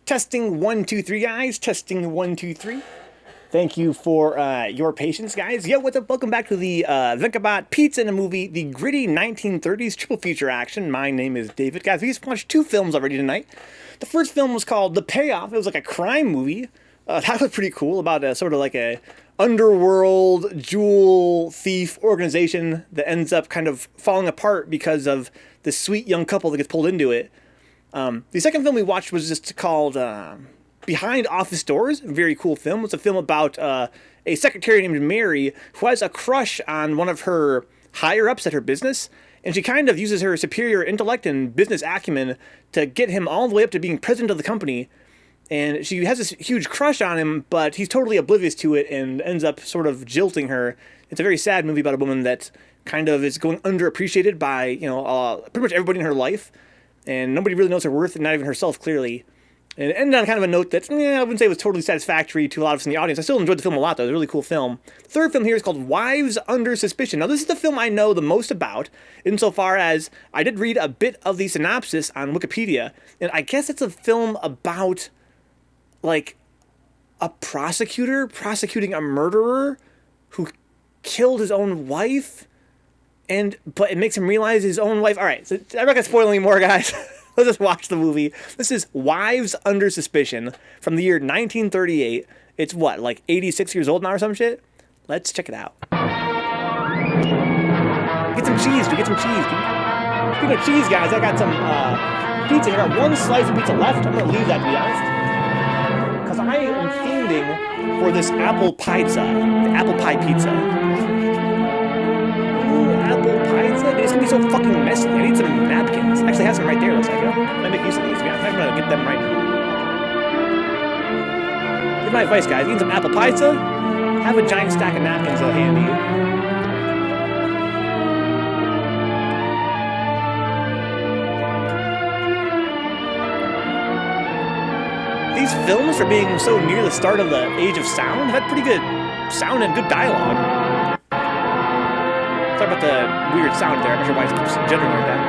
Testing 1, 2, 3, guys. Testing 1, 2, 3. Thank you for your patience, guys. Yo, what's up? Welcome back to the Vencabot Pizza in a Movie, the gritty 1930s triple feature action. My name is David. Guys, we just watched 2 films already tonight. The first film was called The Payoff. It was like a crime movie. That was pretty cool, about a sort of like a underworld jewel thief organization that ends up kind of falling apart because of this sweet young couple that gets pulled into it. The second film we watched was just called Behind Office Doors. A very cool film. It's a film about a secretary named Mary who has a crush on one of her higher-ups at her business, and she kind of uses her superior intellect and business acumen to get him all the way up to being president of the company. And she has this huge crush on him, but he's totally oblivious to it and ends up sort of jilting her. It's a very sad movie about a woman that kind of is going underappreciated by, pretty much everybody in her life. And nobody really knows her worth, not even herself, clearly. And it ended on kind of a note that, I wouldn't say it was totally satisfactory to a lot of us in the audience. I still enjoyed the film a lot, though. It was a really cool film. The third film here is called Wives Under Suspicion. Now, this is the film I know the most about, insofar as I did read a bit of the synopsis on Wikipedia. And I guess it's a film about, like, a prosecutor prosecuting a murderer who killed his own wife. But it makes him realize his own wife. All right, so I'm not gonna spoil any more, guys. Let's just watch the movie. This is Wives Under Suspicion from the year 1938. It's what, like 86 years old now or some shit? Let's check it out. Get some cheese, dude. Get some cheese, dude. Speaking of cheese, guys, I got some pizza here. I got one slice of pizza left. I'm gonna leave that, to be honest, because I am fiending for this apple pizza, the apple pie pizza. Apple pizza? It's gonna be so fucking messy. I need some napkins. Actually, I have some right there, looks like. I might make use of these, man. I'm gonna get them right now. Here's my advice, guys. Eat some apple pizza. Have a giant stack of napkins handy. These films, for being so near the start of the age of sound, had pretty good sound and good dialogue. Sorry about the weird sound there. I'm not sure why it keeps jittering like that.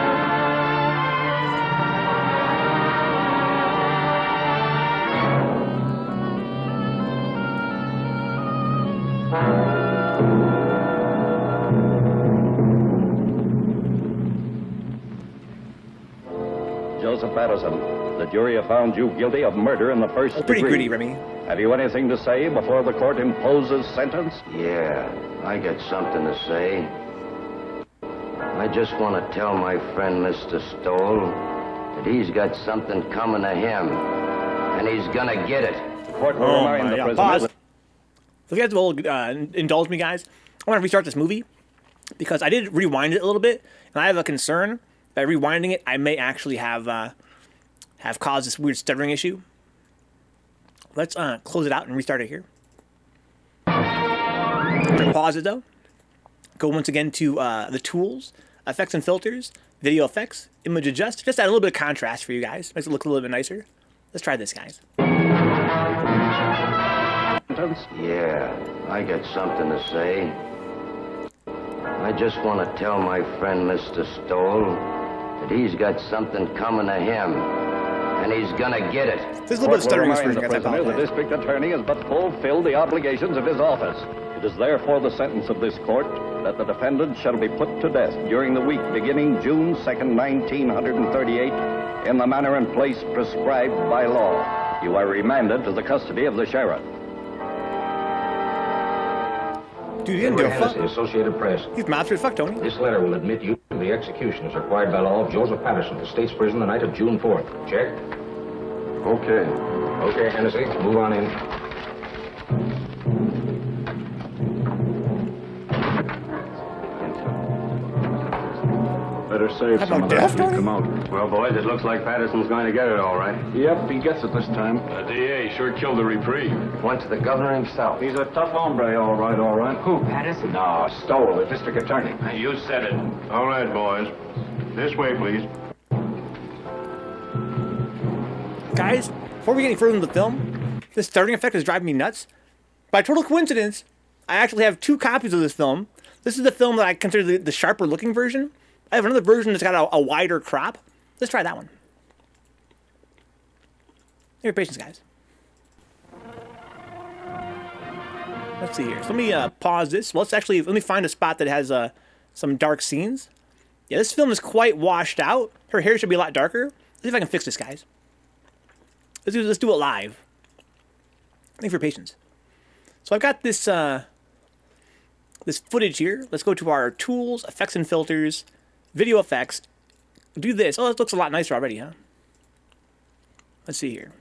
Joseph Patterson, the jury have found you guilty of murder in the first degree. Pretty gritty, Remy. Have you anything to say before the court imposes sentence? Yeah, I got something to say. I just want to tell my friend Mr. Stoll that he's got something coming to him, and he's gonna get it. The court will remind the prisoner. Pause. So if you guys will indulge me, guys, I want to restart this movie because I did rewind it a little bit, and I have a concern by rewinding it. I may actually have caused this weird stuttering issue. Let's close it out and restart it here. Pause it though. Go once again to the tools, effects and filters, video effects, image adjust. Just add a little bit of contrast for you guys. Makes it look a little bit nicer. Let's try this, guys. Yeah, I got something to say. I just want to tell my friend Mr. Stoll that he's got something coming to him, and he's gonna get it. There's a little bit of stuttering in this version, guys. I The apologize. district attorney has but fulfilled the obligations of his office. It is therefore the sentence of this court that the defendant shall be put to death during the week beginning June 2nd, 1938, in the manner and place prescribed by law. You are remanded to the custody of the sheriff. Dude, you didn't do a fuck. The Associated Press. He's master as fuck, Tony. This letter will admit you to the execution as required by law of Joseph Patterson, the state's prison the night of June 4th. Check? Okay. Okay, Hennessy, move on in. Better save some of that when you come out. Well, boys, it looks like Patterson's going to get it all right. Yep, he gets it this time. The DA sure killed the reprieve. Went to the governor himself. He's a tough hombre, all right, all right. Who, Patterson? No, Stoll, the district attorney. You said it. All right, boys. This way, please. Guys, before we get any further into the film, this starting effect is driving me nuts. By total coincidence, I actually have 2 copies of this film. This is the film that I consider the sharper looking version. I have another version that's got a wider crop. Let's try that one. Your patience, guys. Let's see here. So let me pause this. Well, let me find a spot that has some dark scenes. Yeah, this film is quite washed out. Her hair should be a lot darker. Let's see if I can fix this, guys. Let's do it live. Thank you for your patience. So I've got this this footage here. Let's go to our tools, effects and filters, video effects. Do this. Oh, this looks a lot nicer already, huh? Let's see here.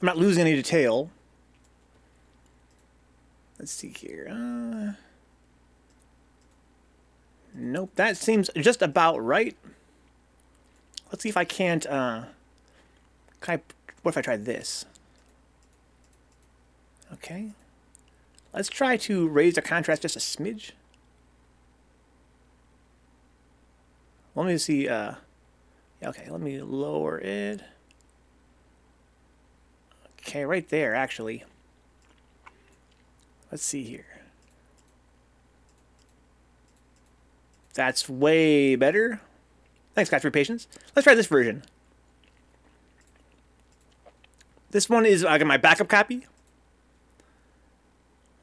I'm not losing any detail. Let's see here. Nope, that seems just about right. Let's see if I can't, what if I try this? Okay. Let's try to raise the contrast just a smidge. Let me see, yeah, okay, let me lower it. Okay, right there, actually. Let's see here. That's way better. Thanks, guys, for your patience. Let's try this version. This one is I got my backup copy.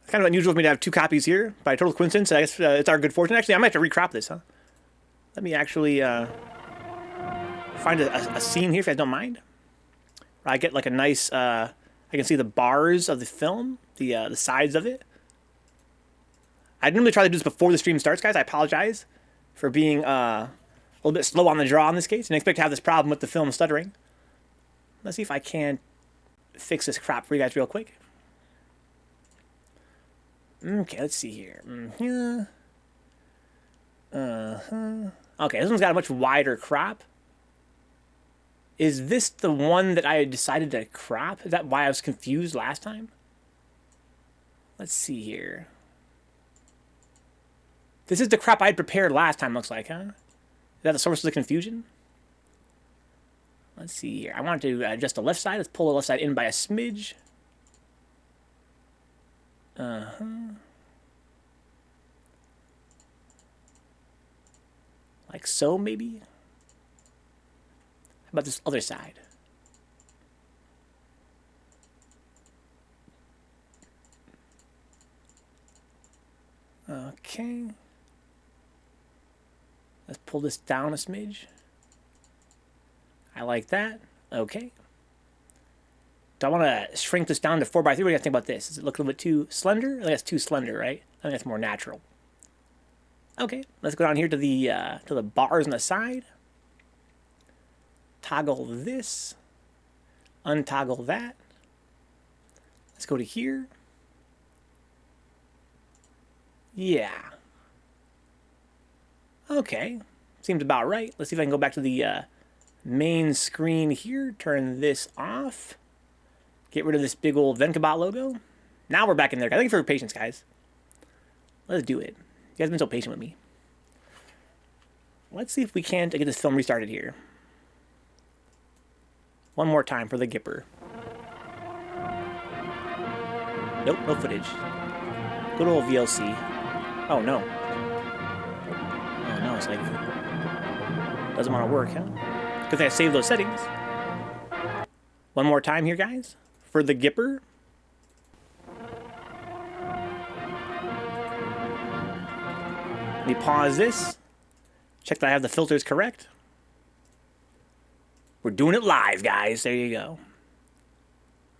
It's kind of unusual for me to have two copies here. By total coincidence, I guess it's our good fortune. Actually, I might have to recrop this, huh? Let me actually find a scene here, if you guys don't mind. Where I get like a nice... I can see the bars of the film, the sides of it. I normally try to do this before the stream starts, guys. I apologize for being a little bit slow on the draw in this case. And I expect to have this problem with the film stuttering. Let's see if I can fix this crop for you guys real quick. Okay, let's see here. Okay, this one's got a much wider crop. Is this the one that I decided to crop? Is that why I was confused last time? Let's see here. This is the crop I had prepared last time, looks like, huh? Is that the source of the confusion? Let's see here. I want to adjust the left side. Let's pull the left side in by a smidge. Like so, maybe? How about this other side? Okay. Let's pull this down a smidge. I like that. Okay. Do I want to shrink this down to 4x3? What do you guys think about this? Does it look a little bit too slender? I think that's too slender, right? I think that's more natural. Okay, let's go down here to the bars on the side. Toggle this. Untoggle that. Let's go to here. Yeah. Okay, seems about right. Let's see if I can go back to the main screen here. Turn this off. Get rid of this big old Vencabot logo. Now we're back in there. Thank you for your patience, guys. Let's do it. You guys have been so patient with me. Let's see if we can't get this film restarted here. One more time for the Gipper. Nope, no footage. Good old VLC. Oh no. Oh no, it's like... doesn't want to work, huh? Because I saved those settings. One more time here, guys. For the Gipper. Let me pause this. Check that I have the filters correct. We're doing it live, guys. There you go.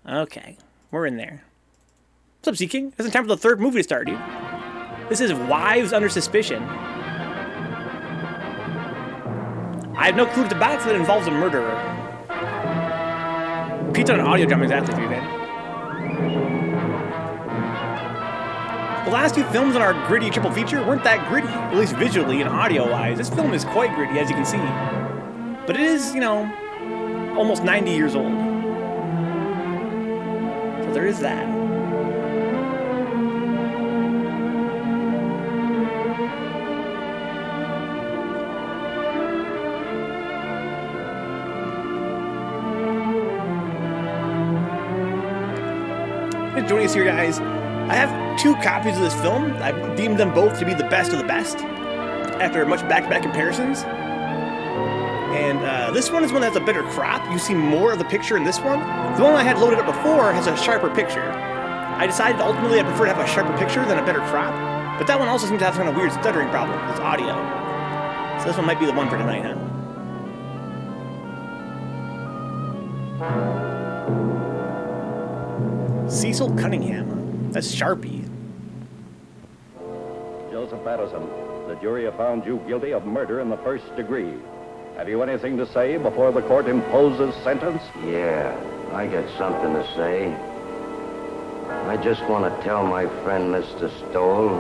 Okay. We're in there. What's up, Sea King? It's time for the third movie to start, dude. This is Wives Under Suspicion. I have no clue what it's about, so it involves a murderer. Pete's on an audio drum exactly, dude, man. The last two films in our gritty triple feature weren't that gritty, at least visually and audio-wise. This film is quite gritty, as you can see. But it is, you know, almost 90 years old. So there is that. Joining us here, guys. I have two copies of this film. I've deemed them both to be the best of the best after much back-to-back comparisons. And this one is one that has a better crop. You see more of the picture in this one. The one I had loaded up before has a sharper picture. I decided ultimately I prefer to have a sharper picture than a better crop. But that one also seems to have some kind of weird stuttering problem with its audio. So this one might be the one for tonight, huh? Cecil Cunningham. That's Sharpie. Joseph Patterson, the jury have found you guilty of murder in the first degree. Have you anything to say before the court imposes sentence? Yeah, I got something to say. I just want to tell my friend Mr. Stoll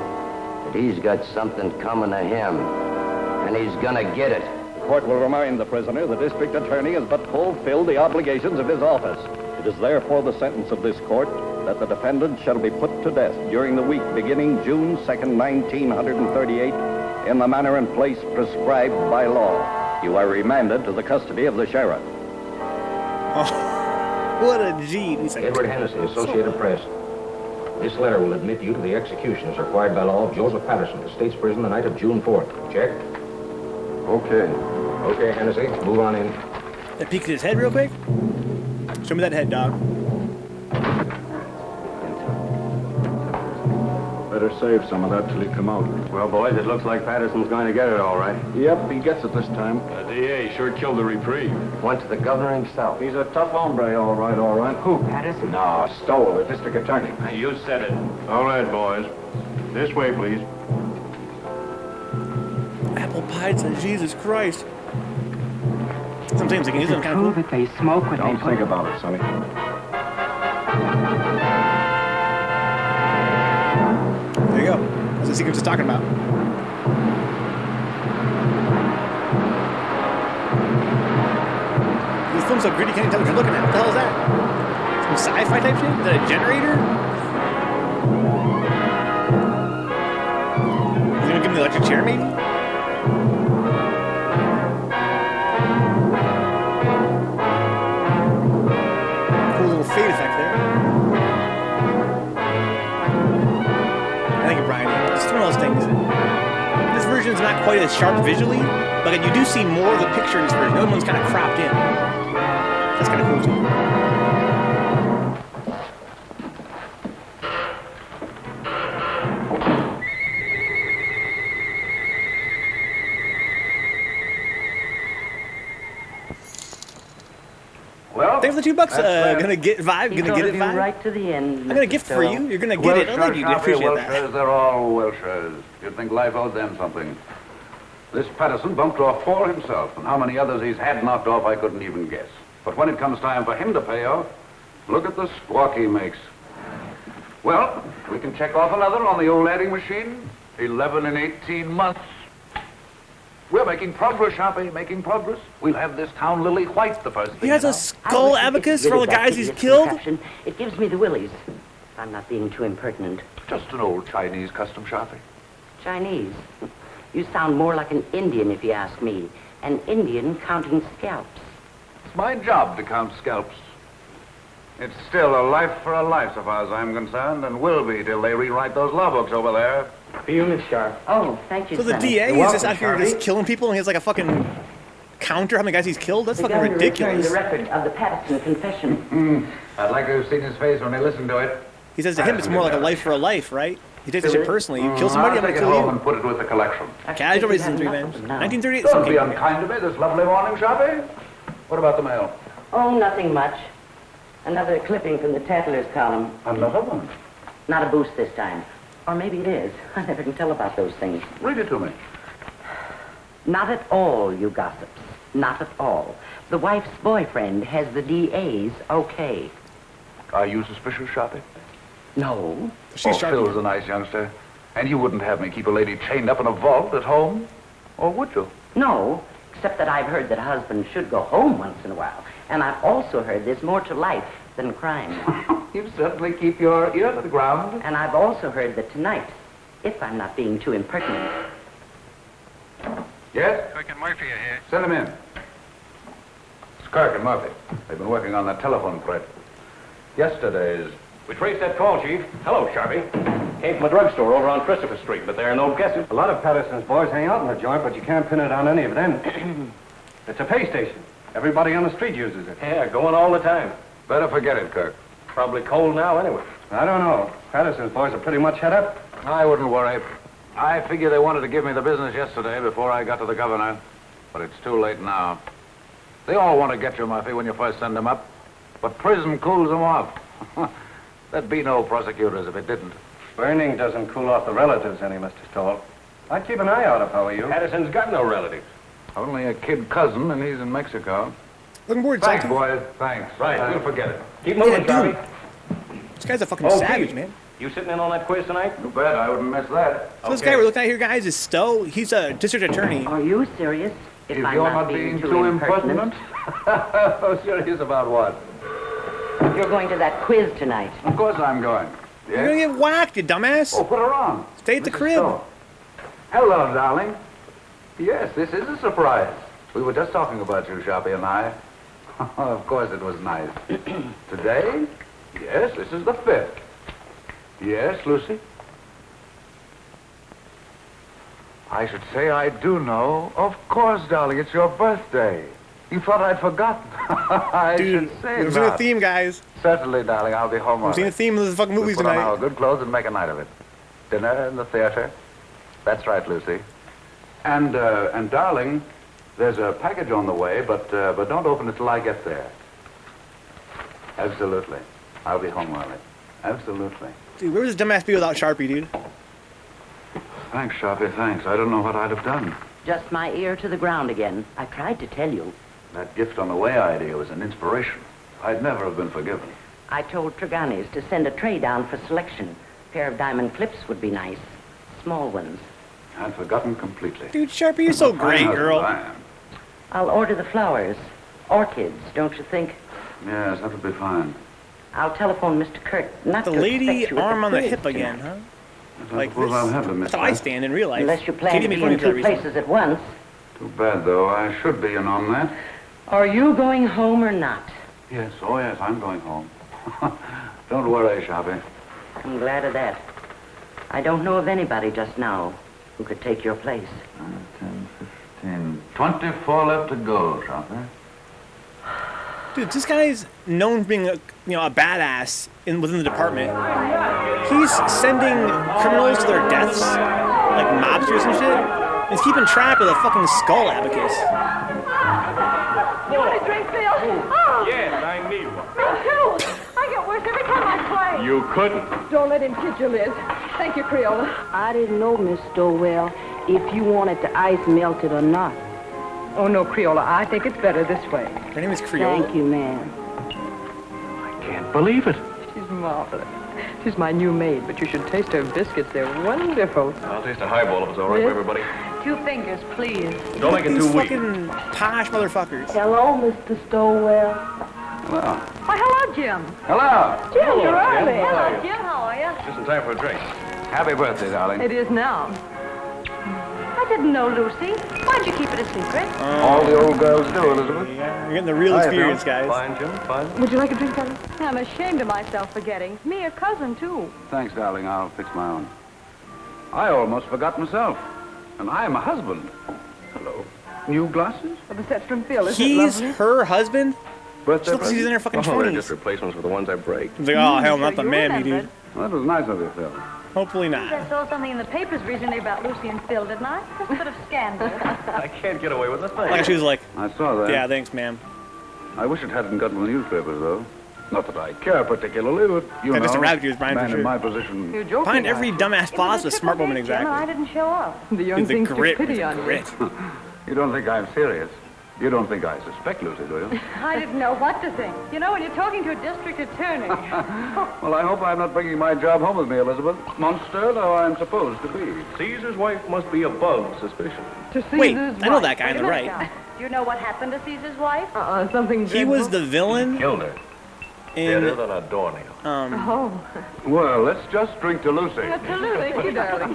that he's got something coming to him, and he's gonna get it. The court will remind the prisoner the district attorney has but fulfilled the obligations of his office. It is therefore the sentence of this court that the defendant shall be put to death during the week beginning June 2nd, 1938, in the manner and place prescribed by law. You are remanded to the custody of the sheriff. Oh, what a G. He's like, Edward Hennessy, Associated Press. This letter will admit you to the execution as required by law of Joseph Patterson, the state's prison, the night of June 4th. Check? Okay. Okay, Hennessy, move on in. I peeked at his head real quick. Show me that head, dog. Better save some of that till he come out. Well, boys, it looks like Patterson's going to get it all right. Yep, he gets it this time. The DA sure killed the reprieve. Went to the governor himself. He's a tough hombre, all right, all right. Who, Patterson? No, Stoll, the district attorney. You said it. All right, boys. This way, please. Apple pies and Jesus Christ. Sometimes they can use them kind of cool. That they smoke when Don't they think about it, Sonny. There you go. That's the secret he's talking about. This film's so gritty, you can't even tell what you're looking at. What the hell is that? Some sci-fi type shit? Is that a generator? You gonna give me the electric chair, maybe? Cool little fade effect there. I think Brian, it's one of those things. This version's not quite as sharp visually, but you do see more of the picture in this version. The other one's kind of cropped in. That's kind of cool too. Well, Thanks for the $2. Gonna get vibe. Gonna get it vibe. right to the end. I'm gonna gift for you. You're gonna get it. I think you appreciate that. They're all Welshers. You'd think life owed them something. This Patterson bumped off 4 himself, and how many others he's had knocked off I couldn't even guess. But when it comes time for him to pay off, look at the squawk he makes. Well, we can check off another on the old adding machine. 11 in 18 months. We're making progress, Sharpie, making progress. We'll have this town lily white the first thing. He has a skull abacus for all the guys he's killed. It gives me the willies. If I'm not being too impertinent. Just an old Chinese custom, Sharpie. Chinese. You sound more like an Indian, if you ask me. An Indian counting scalps. It's my job to count scalps. It's still a life for a life, so far as I'm concerned, and will be till they rewrite those law books over there. For you, Miss Sharp. Oh, thank you, So the Sonny. DA is just out here just killing people, and he has like a fucking counter how many guys he's killed. That's The fucking governor returned ridiculous. the record of the Patterson confession. I'd like to have seen his face when he listened to it. He says to him it's more like a life for a life, right? He takes that shit personally. You kill somebody, I'm I'll gonna take it kill home you. and put it with the collection. Casualties in 3 men. 1938. Don't be Some unkind to me this lovely morning, Sharpie. What about the mail? Oh, nothing much. Another clipping from the Tattlers column. Another one. Not a boost this time. Or maybe it is. I never can tell about those things. Read it to me. Not at all, you gossips. Not at all. The wife's boyfriend has the DA's okay. Are you suspicious, Sharpie? No. She's Phil's a nice youngster. And you wouldn't have me keep a lady chained up in a vault at home? Or would you? No, except that I've heard that husbands should go home once in a while. And I've also heard there's more to life than crime. You certainly keep your ear to the ground. And I've also heard that tonight, if I'm not being too impertinent, Yes? Quick and Murphy are here. Send him in. It's Kirk and Murphy. They've been working on that telephone thread. Yesterday's. We traced that call, Chief. Hello, Sharpie. Came from a drugstore over on Christopher Street, but there are no guesses. A lot of Patterson's boys hang out in the joint, but you can't pin it on any of them. It's a pay station. Everybody on the street uses it. Yeah, going all the time. Better forget it, Kirk. Probably cold now anyway. I don't know. Patterson's boys are pretty much head up. I wouldn't worry. I figure they wanted to give me the business yesterday before I got to the governor. But it's too late now. They all want to get you, Murphy, when you first send them up. But prison cools them off. There'd be no prosecutors if it didn't. Burning doesn't cool off the relatives any, Mr. Stoll. I'd keep an eye out if I were you. Patterson's got no relatives. Only a kid cousin, and he's in Mexico. Looking forward, Thanks, Salty. boys. Thanks. Right, we'll forget it. Keep moving, dude. Charlie. This guy's a fucking Oh, savage, Pete. man. You sitting in on that quiz tonight? You bet. I wouldn't miss that. So this guy we're looking at here, guys, is Stowe. He's a district attorney. Are you serious? If If I'm you're not not being too too impertinent. Oh, serious about what? You're going to that quiz tonight. Of course I'm going. You're gonna Yes? get whacked, you dumbass. Oh, put her on. Stay at the Mrs. crib. Stowe. Hello, darling. Yes, this is a surprise. We were just talking about you, Sharpie and I. Of course it was nice. Today? Yes, this is the 5th. Yes, Lucy? I should say I do know. Of course, darling, it's your birthday. You thought I'd forgotten. I Dude, should say we've seen the not. theme, guys. Certainly, darling, I'll be home We've early. seen the theme of the fucking We'll movies put on our tonight. good clothes and make a night of it. Dinner in the theater. That's right, Lucy. And darling, there's a package on the way, but don't open it till I get there. Absolutely. I'll be home early. Absolutely. Dude, where would this dumbass be without Sharpie, dude? Thanks, Sharpie, thanks. I don't know what I'd have done. Just my ear to the ground again. I tried to tell you. That gift on the way idea was an inspiration. I'd never have been forgiven. I told Treganis to send a tray down for selection. A pair of diamond clips would be nice. Small ones. I'd forgotten completely. Dude, Sharpie, you're so Fine great, husband girl. I am. I'll order the flowers. Orchids, don't you think? Yes, that would be fine. I'll telephone Mr. Kirk not The to lady expect you at arm on the quiz hip tonight. again, huh? I Like suppose this. I'll have them, That's Miss how I Beth. stand in real life. Unless you plan Katie to made be fun in of me for two that reason. places at once. Too bad, though. I should be in on that. Are you going home or not? Yes, oh yes, I'm going home. Don't worry, Sharpie. I'm glad of that. I don't know of anybody just now who could take your place. 10, 15, 24 left to go, Sharpie. Dude, this guy's known for being a badass within the department. He's sending criminals to their deaths, like mobsters and shit. And he's keeping track of the fucking skull abacus. You want a drink, Phil? Oh, Yes, I need one. me too. I get worse every time I play. You couldn't. Don't let him kid you, Liz. Thank you, Creola. I didn't know, Miss Stowell, if you wanted the ice melted or not. Oh, no, Creola. I think it's better this way. Her name is Creola. Thank you, ma'am. Can't believe it. She's marvelous. She's my new maid, but you should taste her biscuits. They're wonderful. I'll taste a highball if it's all right for everybody. 2 fingers, please. Don't make it These too weak. fucking posh motherfuckers. Hello, Mr. Stowell. Hello. Why, hello, Jim. Hello. Jim, you're early. How are Hello, Jim. How are you? Just in time for a drink. Happy birthday, darling. It is now. I didn't know, Lucy. Why'd you keep it a secret? All the old girls do, Elizabeth. Yeah, you're getting the real Hi, experience, Phil. guys. Fine, Jim, fine. Would you like a drink, Ellie? I'm ashamed of myself for getting. Me, your cousin, too. Thanks, darling. I'll fix my own. I almost forgot myself. And I'm a husband. Hello. New glasses? Well, the set's from Phil, isn't it He's lovely? her husband? Birthday She looks like she's in her present? fucking Oh, they're 20s. just replacements for the ones I break. He's like, oh, hell, So not the you man, me, remembered. dude. Well, that was nice of you, Phil. Hopefully I not. saw something in the papers recently about Lucy and Phil, didn't I? Just a bit of scandal. I can't get away with a thing. Like she was like, I saw that. yeah, thanks, ma'am. I wish it hadn't gotten the newspapers, though. Not that I care particularly, but you Yeah, know, Mr. Rabbit was Brian for man sure. in my position. You're joking. Behind every dumbass It boss was is a smart woman, triple date, Jim, and I exactly. didn't show up. The young Dude, the things took grit, pity the on you. grit. You don't think I'm serious? You don't think I suspect Lucy, do you? I didn't know what to think. You know, when you're talking to a district attorney. Well, I hope I'm not bringing my job home with me, Elizabeth. Monster though I'm supposed to be. Caesar's wife must be above suspicion. To see Wait, this I know wife. that guy on the right. Do you know what happened to Caesar's wife? Something He was dreadful. the villain Killed her. in, Deader than a doornail. Oh, Well, let's just drink to Lucy. absolutely. Thank you, darling.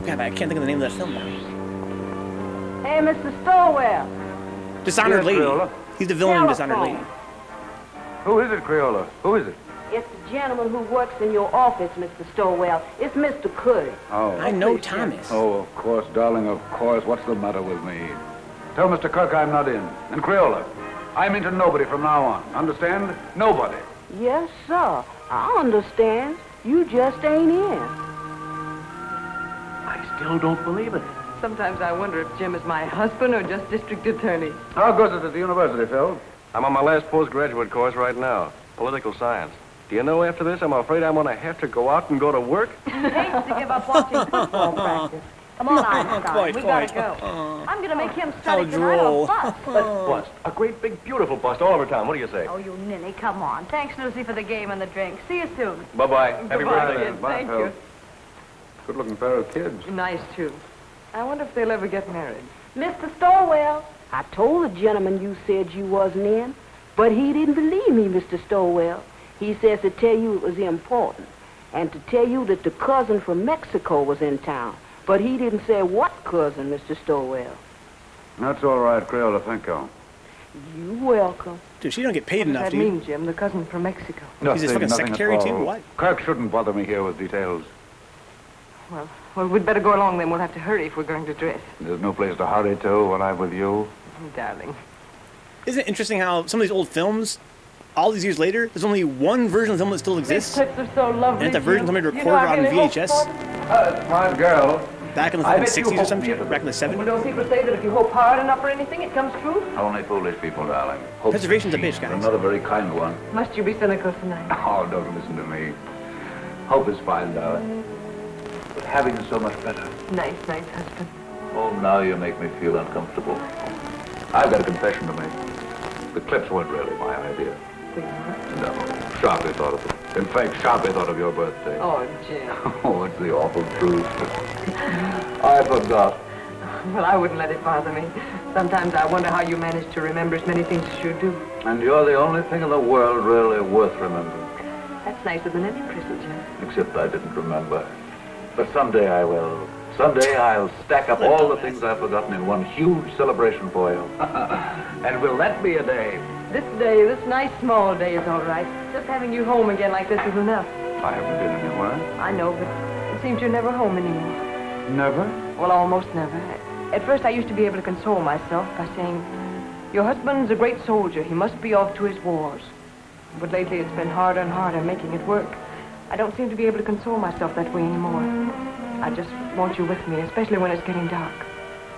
God, but I can't think of the name of that film now. Hey, Mr. Stowell. Dishonored Yes, Lady. Creola. He's the villain in Dishonored Telephone. Lady. Who is it, Creola? Who is it? It's the gentleman who works in your office, Mr. Stowell. It's Mr. Curry. Oh. I know Thomas. Oh, of course, darling, of course. What's the matter with me? Tell Mr. Kirk I'm not in. And Crayola, I'm into nobody from now on. Understand? Nobody. Yes, sir. I understand. You just ain't in. I still don't believe it. Sometimes I wonder if Jim is my husband or just district attorney. How goes it at the university, Phil? I'm on my last postgraduate course right now, political science. Do you know, after this, I'm afraid I'm going to have to go out and go to work? He hates to give up watching football practice. Come on, Einstein. We gotta go. I'm gonna make him study tonight on bus. Bust. A great, big, beautiful bust all over town. What do you say? Oh, you ninny, come on. Thanks, Lucy, for the game and the drink. See you soon. Bye-bye. Happy Goodbye, birthday. kid. Bye, Thank Phil. you. Good-looking pair of kids. Nice, too. I wonder if they'll ever get married. Mr. Stowell, I told the gentleman you said you wasn't in, but he didn't believe me, Mr. Stowell. He says to tell you it was important, and to tell you that the cousin from Mexico was in town. But he didn't say what cousin, Mr. Stowell. That's all right, Crayola. Thank you. You welcome. Dude, she don't get paid What enough, does that dude. mean, Jim? The cousin from Mexico. He's his fucking secretary, too? What? Kirk shouldn't bother me here with details. Well, we'd better go along then. We'll have to hurry if we're going to dress. There's no place to hurry to when I'm with you. Darling. Isn't it interesting how some of these old films, all these years later, there's only one version of the film that still exists? These clips are so lovely. And it's a version somebody recorded on VHS My girl. back in the fucking 60s or some shit, back in the 70s. Don't people say that if you hope hard enough for anything, it comes true? Only foolish people, darling. Preservation's a bitch, guys. Another very kind one. Must you be cynical tonight? Oh, don't listen to me. Hope is fine, darling. But having is so much better. Nice husband. Oh, now you make me feel uncomfortable. I've got a confession to make. The clips weren't really my idea. No, Sharpie thought of it. In fact, Sharpie thought of your birthday. Oh, Jim. Oh, it's the awful truth. I forgot. Well, I wouldn't let it bother me. Sometimes I wonder how you manage to remember as many things as you do. And you're the only thing in the world really worth remembering. That's nicer than any present, Jim. Except I didn't remember. But someday I will. Someday I'll stack up all the things I've forgotten in one huge celebration for you. And will that be a day? This day, this nice small day is all right. Just having you home again like this is enough. I haven't been anywhere. I know, but it seems you're never home anymore. Never? Well, almost never. At first, I used to be able to console myself by saying, your husband's a great soldier. He must be off to his wars. But lately, it's been harder and harder making it work. I don't seem to be able to console myself that way anymore. I just want you with me, especially when it's getting dark.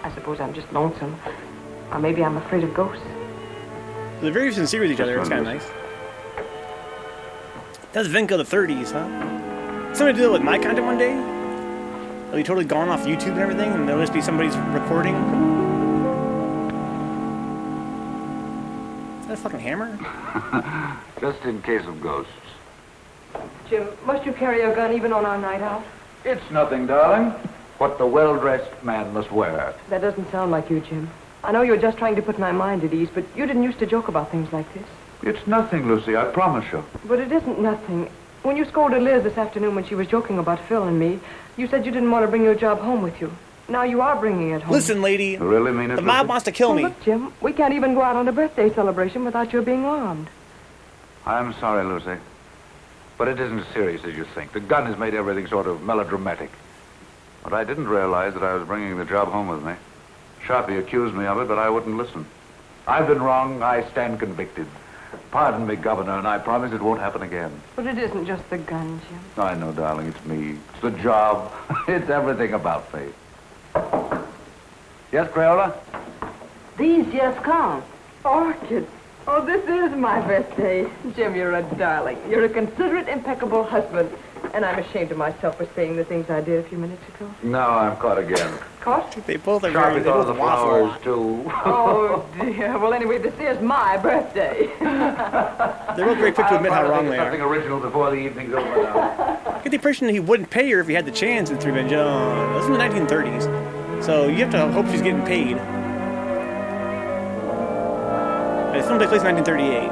I suppose I'm just lonesome. Or maybe I'm afraid of ghosts. They're very sincere with each other. It's kind of nice. That's Venka the 30s, huh? Something to do with my content one day? Are you totally gone off YouTube and everything, and there'll just be somebody's recording? Is that a fucking hammer? Just in case of ghosts. Jim, must you carry a gun even on our night out? It's nothing, darling. What the well-dressed man must wear. That doesn't sound like you, Jim. I know you're just trying to put my mind at ease, but you didn't used to joke about things like this. It's nothing, Lucy, I promise you. But it isn't nothing. When you scolded Liz this afternoon when she was joking about Phil and me, you said you didn't want to bring your job home with you. Now you are bringing it home. Listen, lady. You really mean it, The mob Lucy? wants to kill me. Look, Jim, we can't even go out on a birthday celebration without your being armed. I'm sorry, Lucy. But it isn't as serious as you think. The gun has made everything sort of melodramatic. But I didn't realize that I was bringing the job home with me. Sharpie accused me of it, but I wouldn't listen. I've been wrong. I stand convicted. Pardon me, Governor, and I promise it won't happen again. But it isn't just the gun, Jim. I know, darling, it's me. It's the job. It's everything about me. Yes, Crayola? These just come. Orchid. Oh, this is my birthday. Jim, you're a darling. You're a considerate, impeccable husband. And I'm ashamed of myself for saying the things I did a few minutes ago. Now I'm caught again. Caught? They both are Sharpie very, thought of the waffle a flowers, lot. too. Oh, dear. Well, anyway, this is my birthday. They're both very quick to admit how wrong they are. Something original before the evening's over now. I get the impression that he wouldn't pay her if he had the chance in Three Men John. This was in the 1930s. So you have to hope she's getting paid. It's filmed takes place in 1938.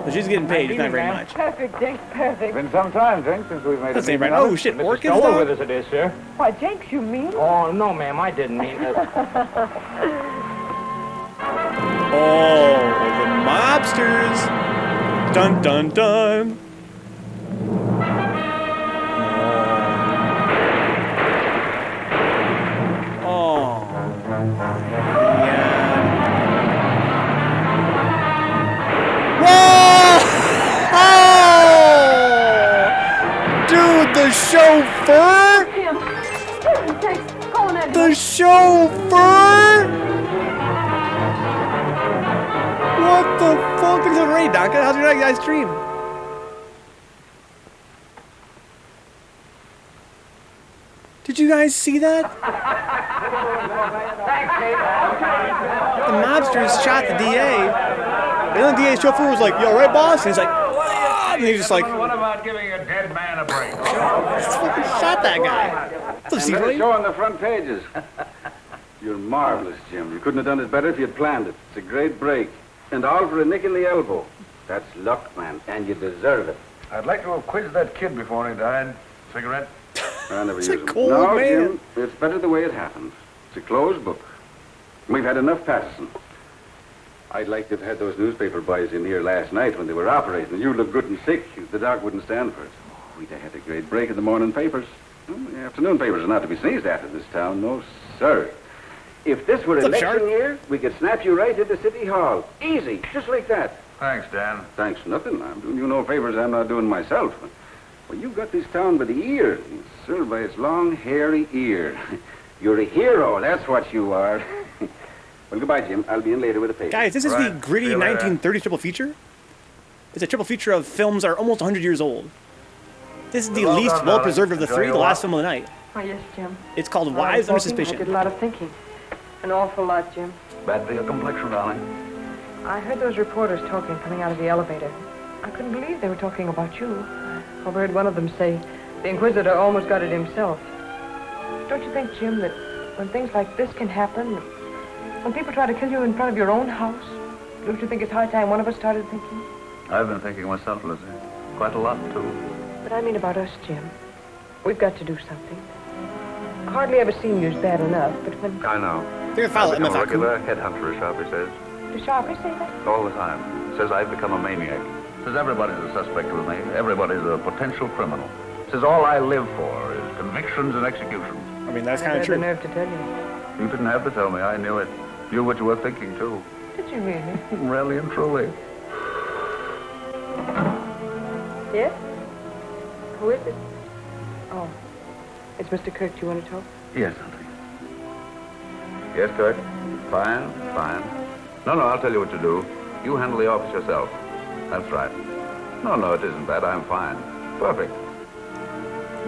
So she's getting paid, it's not very much. Perfect, Jenks, perfect. Been some time, Jenks, since we've made That's a ain't right. meeting of Oh, it. shit, Mr. orchids, Stoller dog? with us it is, sir. Why, Jenks, you mean? Oh, no, ma'am, I didn't mean it. Oh, the mobsters! Dun, dun, dun! Oh. chauffeur? Jim. Thanks. Call an The ambulance. chauffeur? What the fuck? Things are great, Donka. How's your guys' stream? Did you guys see that? The mobsters shot the DA. And then the DA's chauffeur was like, "You all right, boss?" And he's like, "Ah," and he's just like, What about giving a dead man a break? just fucking shot that guy. What's up, And let it C-Boy? show on the front pages. You're marvelous, Jim. You couldn't have done it better if you'd planned it. It's a great break. And all for a nick in the elbow. That's luck, man, and you deserve it. I'd like to have quizzed that kid before he died. Cigarette? I never It's use a them. cold No, man. Jim, it's better the way it happened. It's a closed book. We've had enough Patterson. I'd like to have had those newspaper boys in here last night when they were operating. You look good and sick. The doc wouldn't stand for it. Oh, we'd have had a great break in the morning papers. Well, the afternoon papers are not to be sneezed at in this town. No, sir. If this were What's up, election Sharp? year, we could snap you right into City Hall. Easy, just like that. Thanks, Dan. Thanks, nothing. I'm doing you no favors I'm not doing myself. Well, you got this town by the ear. Sir, by its long, hairy ear. You're a hero, that's what you are. Well, goodbye, Jim. I'll be in later with a paper. Guys, this is the Right. gritty See you later. 1930s triple feature. It's a triple feature of films that are almost 100 years old. This is the Well least done, well-preserved of the Enjoy three, your the last walk. film of the night. Oh, yes, Jim. It's called A lot of Wives Under talking, I did a Suspicion. lot of thinking. An awful lot, Jim. Bad for your complexion, darling. I heard those reporters talking coming out of the elevator. I couldn't believe they were talking about you. I overheard one of them say the Inquisitor almost got it himself. Don't you think, Jim, that when things like this can happen, when people try to kill you in front of your own house, don't you think it's high time one of us started thinking? I've been thinking myself, Lizzie. Quite a lot, too. But I mean about us, Jim. We've got to do something. Hardly ever seen you's bad enough, but when... I know. They're gonna follow I've become a MFL. regular headhunter, Sharpie says. Does Sharpie say that? All the time. Says I've become a maniac. Says everybody's a suspect with me. Everybody's a potential criminal. Says all I live for is convictions and executions. I mean, that's I kind of had the true. nerve to tell you. You didn't have to tell me. I knew it. Knew what you were thinking, too. Did you really? Really and truly. Yes? Who is it? Oh, it's Mr. Kirk. Do you want to talk? Yes, honey. Yes, Kirk? Fine, fine. No, I'll tell you what to do. You handle the office yourself. That's right. No, it isn't that. I'm fine. Perfect.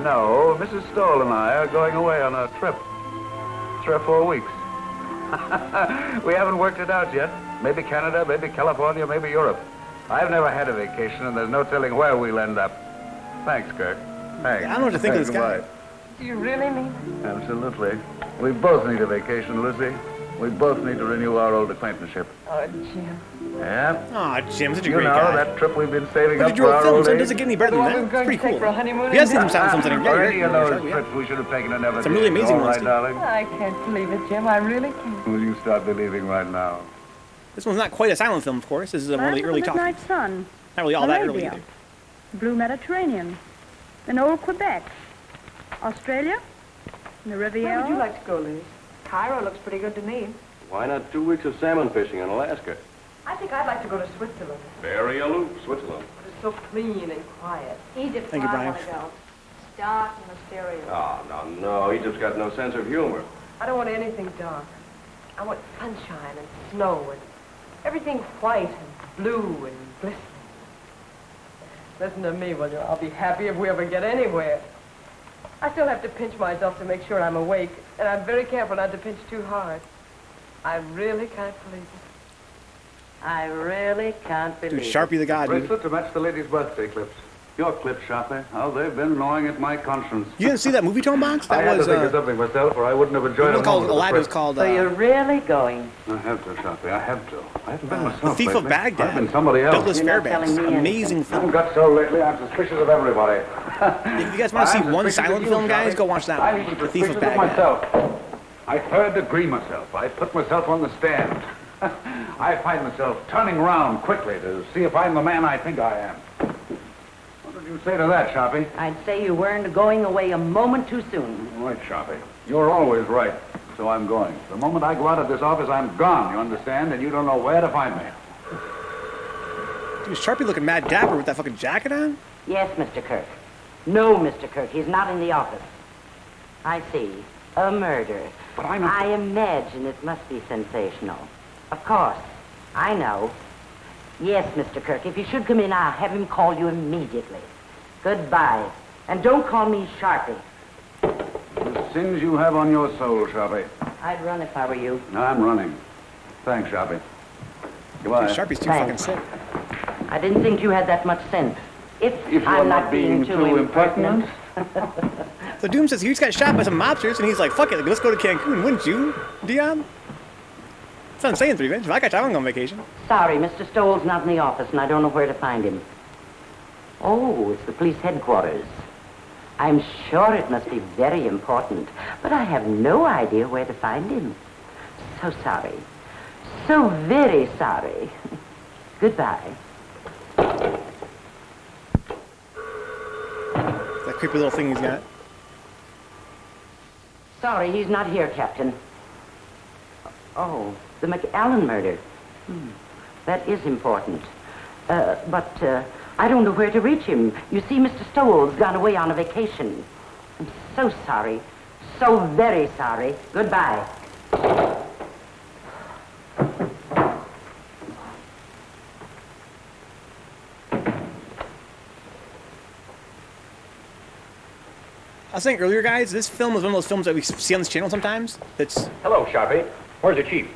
No, Mrs. Stoll and I are going away on a trip. 3 or 4 weeks. We haven't worked it out yet. Maybe Canada, maybe California, maybe Europe. I've never had a vacation, and there's no telling where we'll end up. Thanks, Kirk. Thanks. I don't know what to think of this guy. Goodbye. Do you really mean it? Absolutely. We both need a vacation, Lucy. We both need to renew our old acquaintanceship. Oh, Jim. Yeah. Aw, Jim, such a You great know, guy. that trip we've been saving But up did for you our film, old so it age. doesn't get any better The than one that. we're It's going pretty to take cool. for a honeymoon He has in some silent films in it. Yeah, Or any of those yeah. trips we should have taken and never Some did. really amazing All ones, right, too. darling? I can't believe it, Jim. I really can't. Will you start believing right now? This one's not quite a silent film, of course. This is one of the early talkies. Midnight Sun. Not really all that early Arabia. either. Blue Mediterranean. In old Quebec. Australia. The Riviera. Where would you like to go, Liz? Cairo looks pretty good to me. Why not 2 weeks of salmon fishing in Alaska? I think I'd like to go to Switzerland. Very aloof, Switzerland. It's so clean and quiet. Egypt, Thank you, where I Brian. want to go. It's dark and mysterious. Oh, no. Egypt's got no sense of humor. I don't want anything dark. I want sunshine and snow and everything white and blue and glistening. Listen to me, will you? I'll be happy if we ever get anywhere. I still have to pinch myself to make sure I'm awake, and I'm very careful not to pinch too hard. I really can't believe it. I really can't believe Dude, Sharpie the God, dude. Bracelet to match the lady's birthday clips. Your clips, Sharpie. How they've been gnawing at my conscience. You didn't see that movie Tone Box? I That had was to think of something myself, or I wouldn't have enjoyed it it. called Aladdin. It was called So you're really going? I have to, Sharpie. I have to. I haven't been myself The Thief of lately. Baghdad. I've been somebody else. Douglas You're not Fairbanks. telling me Amazing anything. I film. haven't got so lately. I'm suspicious of everybody. If you guys want to see I'm one suspicious silent of you, film, guys, Sharpie. go watch that I'm one. The Thief suspicious of of Baghdad. myself. I third degree myself. I put myself on the stand. I find myself turning around quickly to see if I'm the man I think I am. What did you say to that, Sharpie? I'd say you weren't going away a moment too soon. Right, Sharpie. You're always right, so I'm going. The moment I go out of this office, I'm gone, you understand? And you don't know where to find me. Dude, Sharpie looking mad dapper with that fucking jacket on. Yes, Mr. Kirk. No, Mr. Kirk, he's not in the office. I see. A murder. But I'm not... I imagine it must be sensational. Of course. I know. Yes, Mr. Kirk, if you should come in, I'll have him call you immediately. Goodbye. And don't call me Sharpie. The sins you have on your soul, Sharpie. I'd run if I were you. I'm running. Thanks, Sharpie. Goodbye. Sharpie's too fucking sick. I didn't think you had that much sense. If you're I'm not being too impertinent. So Doom says he just got shot by some mobsters, and he's like, fuck it, let's go to Cancun, wouldn't you, Dion? That's what I'm saying, Three Bench. If I got time, I'm going on vacation. Sorry, Mr. Stoll's not in the office, and I don't know where to find him. Oh, it's the police headquarters. I'm sure it must be very important, but I have no idea where to find him. So sorry. So very sorry. Goodbye. That creepy little thing he's got. Sorry, he's not here, Captain. Oh, the McAllen murder. That is important. But I don't know where to reach him. You see, Mr. Stoll's gone away on a vacation. I'm so sorry. So very sorry. Goodbye. I was saying earlier, guys, this film is one of those films that we see on this channel sometimes. That's... Hello, Sharpie. Where's the chief?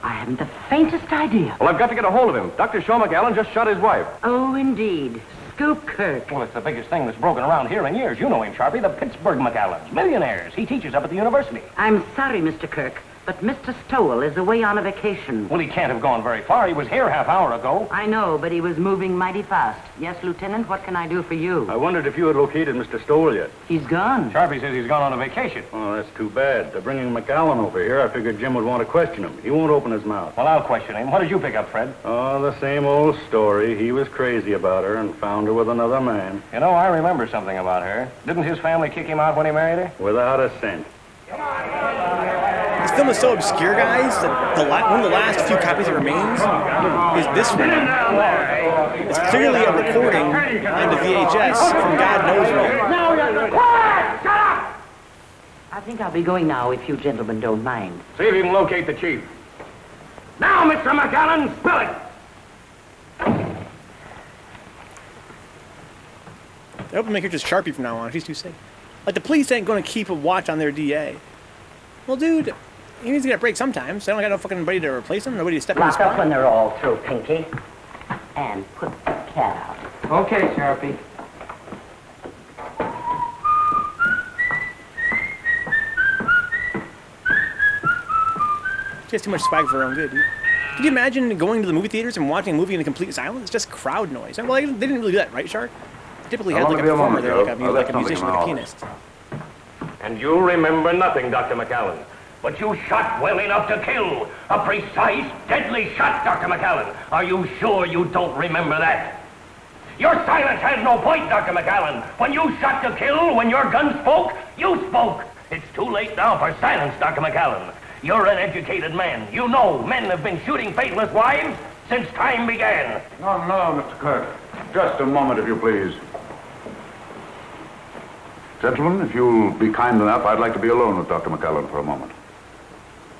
I haven't the faintest idea. Well, I've got to get a hold of him. Dr. Shaw McAllen just shot his wife. Oh, indeed. Scoop Kirk. Well, it's the biggest thing that's broken around here in years. You know him, Sharpie, the Pittsburgh McAllens. Millionaires. He teaches up at the university. I'm sorry, Mr. Kirk, but Mr. Stoll is away on a vacation. Well, he can't have gone very far. He was here half hour ago. I know, but he was moving mighty fast. Yes, Lieutenant, what can I do for you? I wondered if you had located Mr. Stoll yet. He's gone. Sharpie says he's gone on a vacation. Oh, that's too bad. They're bringing McAllen over here. I figured Jim would want to question him. He won't open his mouth. Well, I'll question him. What did you pick up, Fred? Oh, the same old story. He was crazy about her and found her with another man. You know, I remember something about her. Didn't his family kick him out when he married her? Without a cent. This film is so obscure, guys, that one of the last few copies that remains is this one. It's clearly a recording on the VHS from God knows where. Quiet! Shut up! I think I'll be going now, if you gentlemen don't mind. See if you can locate the chief. Now, Mr. McAllen, spill it! I hope we make her just Sharpie from now on. She's too sick. Like, the police ain't going to keep a watch on their DA. Well, dude, he needs to get a break sometimes. They don't got no fucking nobody to replace him, nobody to step in his Lock up spot. when they're all through, Pinky. And put the cat out. Okay, Sharpie. She has too much swag for her own good, dude. Could you imagine going to the movie theaters and watching a movie in complete silence? It's just crowd noise. Well, they didn't really do that, right, Shark? They typically had like a performer there, like a musician, like a pianist. And you remember nothing, Dr. McAllen. But you shot well enough to kill. A precise, deadly shot, Dr. McAllen. Are you sure you don't remember that? Your silence has no point, Dr. McAllen. When you shot to kill, when your gun spoke, you spoke. It's too late now for silence, Dr. McAllen. You're an educated man. You know men have been shooting faithless wives since time began. No, Mr. Kirk. Just a moment, if you please. Gentlemen, if you'll be kind enough, I'd like to be alone with Dr. McAllen for a moment.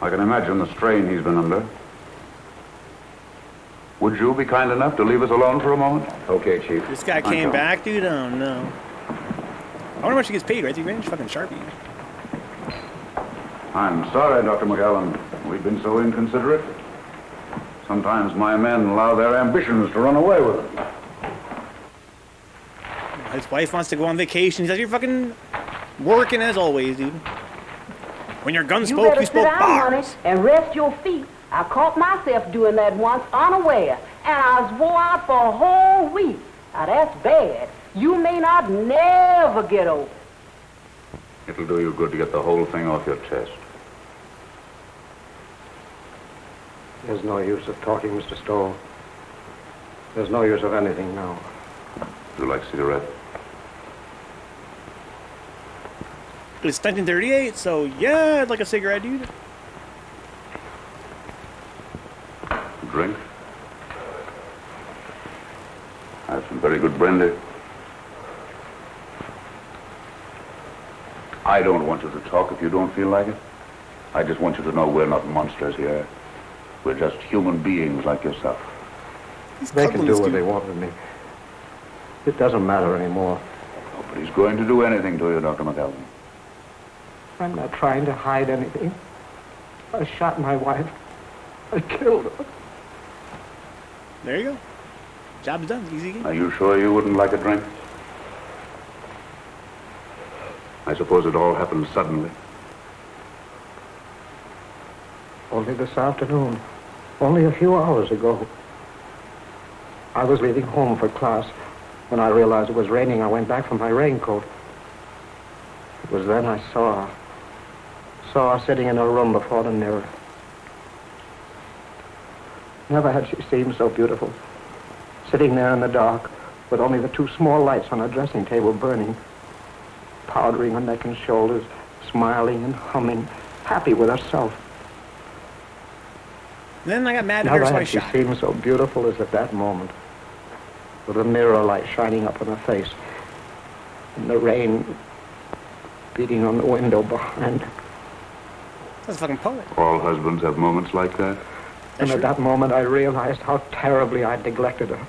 I can imagine the strain he's been under. Would you be kind enough to leave us alone for a moment? Okay, Chief. This guy came back, dude? Oh, no. I wonder how much he gets paid, right? He's fucking Sharpie. I'm sorry, Dr. McAllen. We've been so inconsiderate. Sometimes my men allow their ambitions to run away with them. His wife wants to go on vacation. He says, you're fucking working as always, dude. When your gun spoke, you spoke bars. And rest your feet. I caught myself doing that once unaware, and I was wore out for a whole week. Now, that's bad. You may not never get over. It'll do you good to get the whole thing off your chest. There's no use of talking, Mr. Stoll. There's no use of anything now. Do you like cigarette? It's 1938, so yeah, I'd like a cigarette, dude. Drink? I have some very good brandy. I don't want you to talk if you don't feel like it. I just want you to know we're not monsters here. We're just human beings like yourself. They can do what they want with me. It doesn't matter anymore. Nobody's going to do anything to you, Dr. McAllen. I'm not trying to hide anything. I shot my wife. I killed her. There you go. Job's done. Easy game. Are you sure you wouldn't like a drink? I suppose it all happened suddenly. Only this afternoon. Only a few hours ago. I was leaving home for class. When I realized it was raining, I went back for my raincoat. It was then I saw her sitting in her room before the mirror. Never had she seemed so beautiful. Sitting there in the dark, with only the two small lights on her dressing table burning, powdering her neck and shoulders, smiling and humming, happy with herself. Then I got mad at her, so I shot her. Never had she seemed so beautiful as at that moment, with the mirror light shining up on her face, and the rain beating on the window behind her. That's a fucking poet. All husbands have moments like that. And at that moment, I realized how terribly I'd neglected her.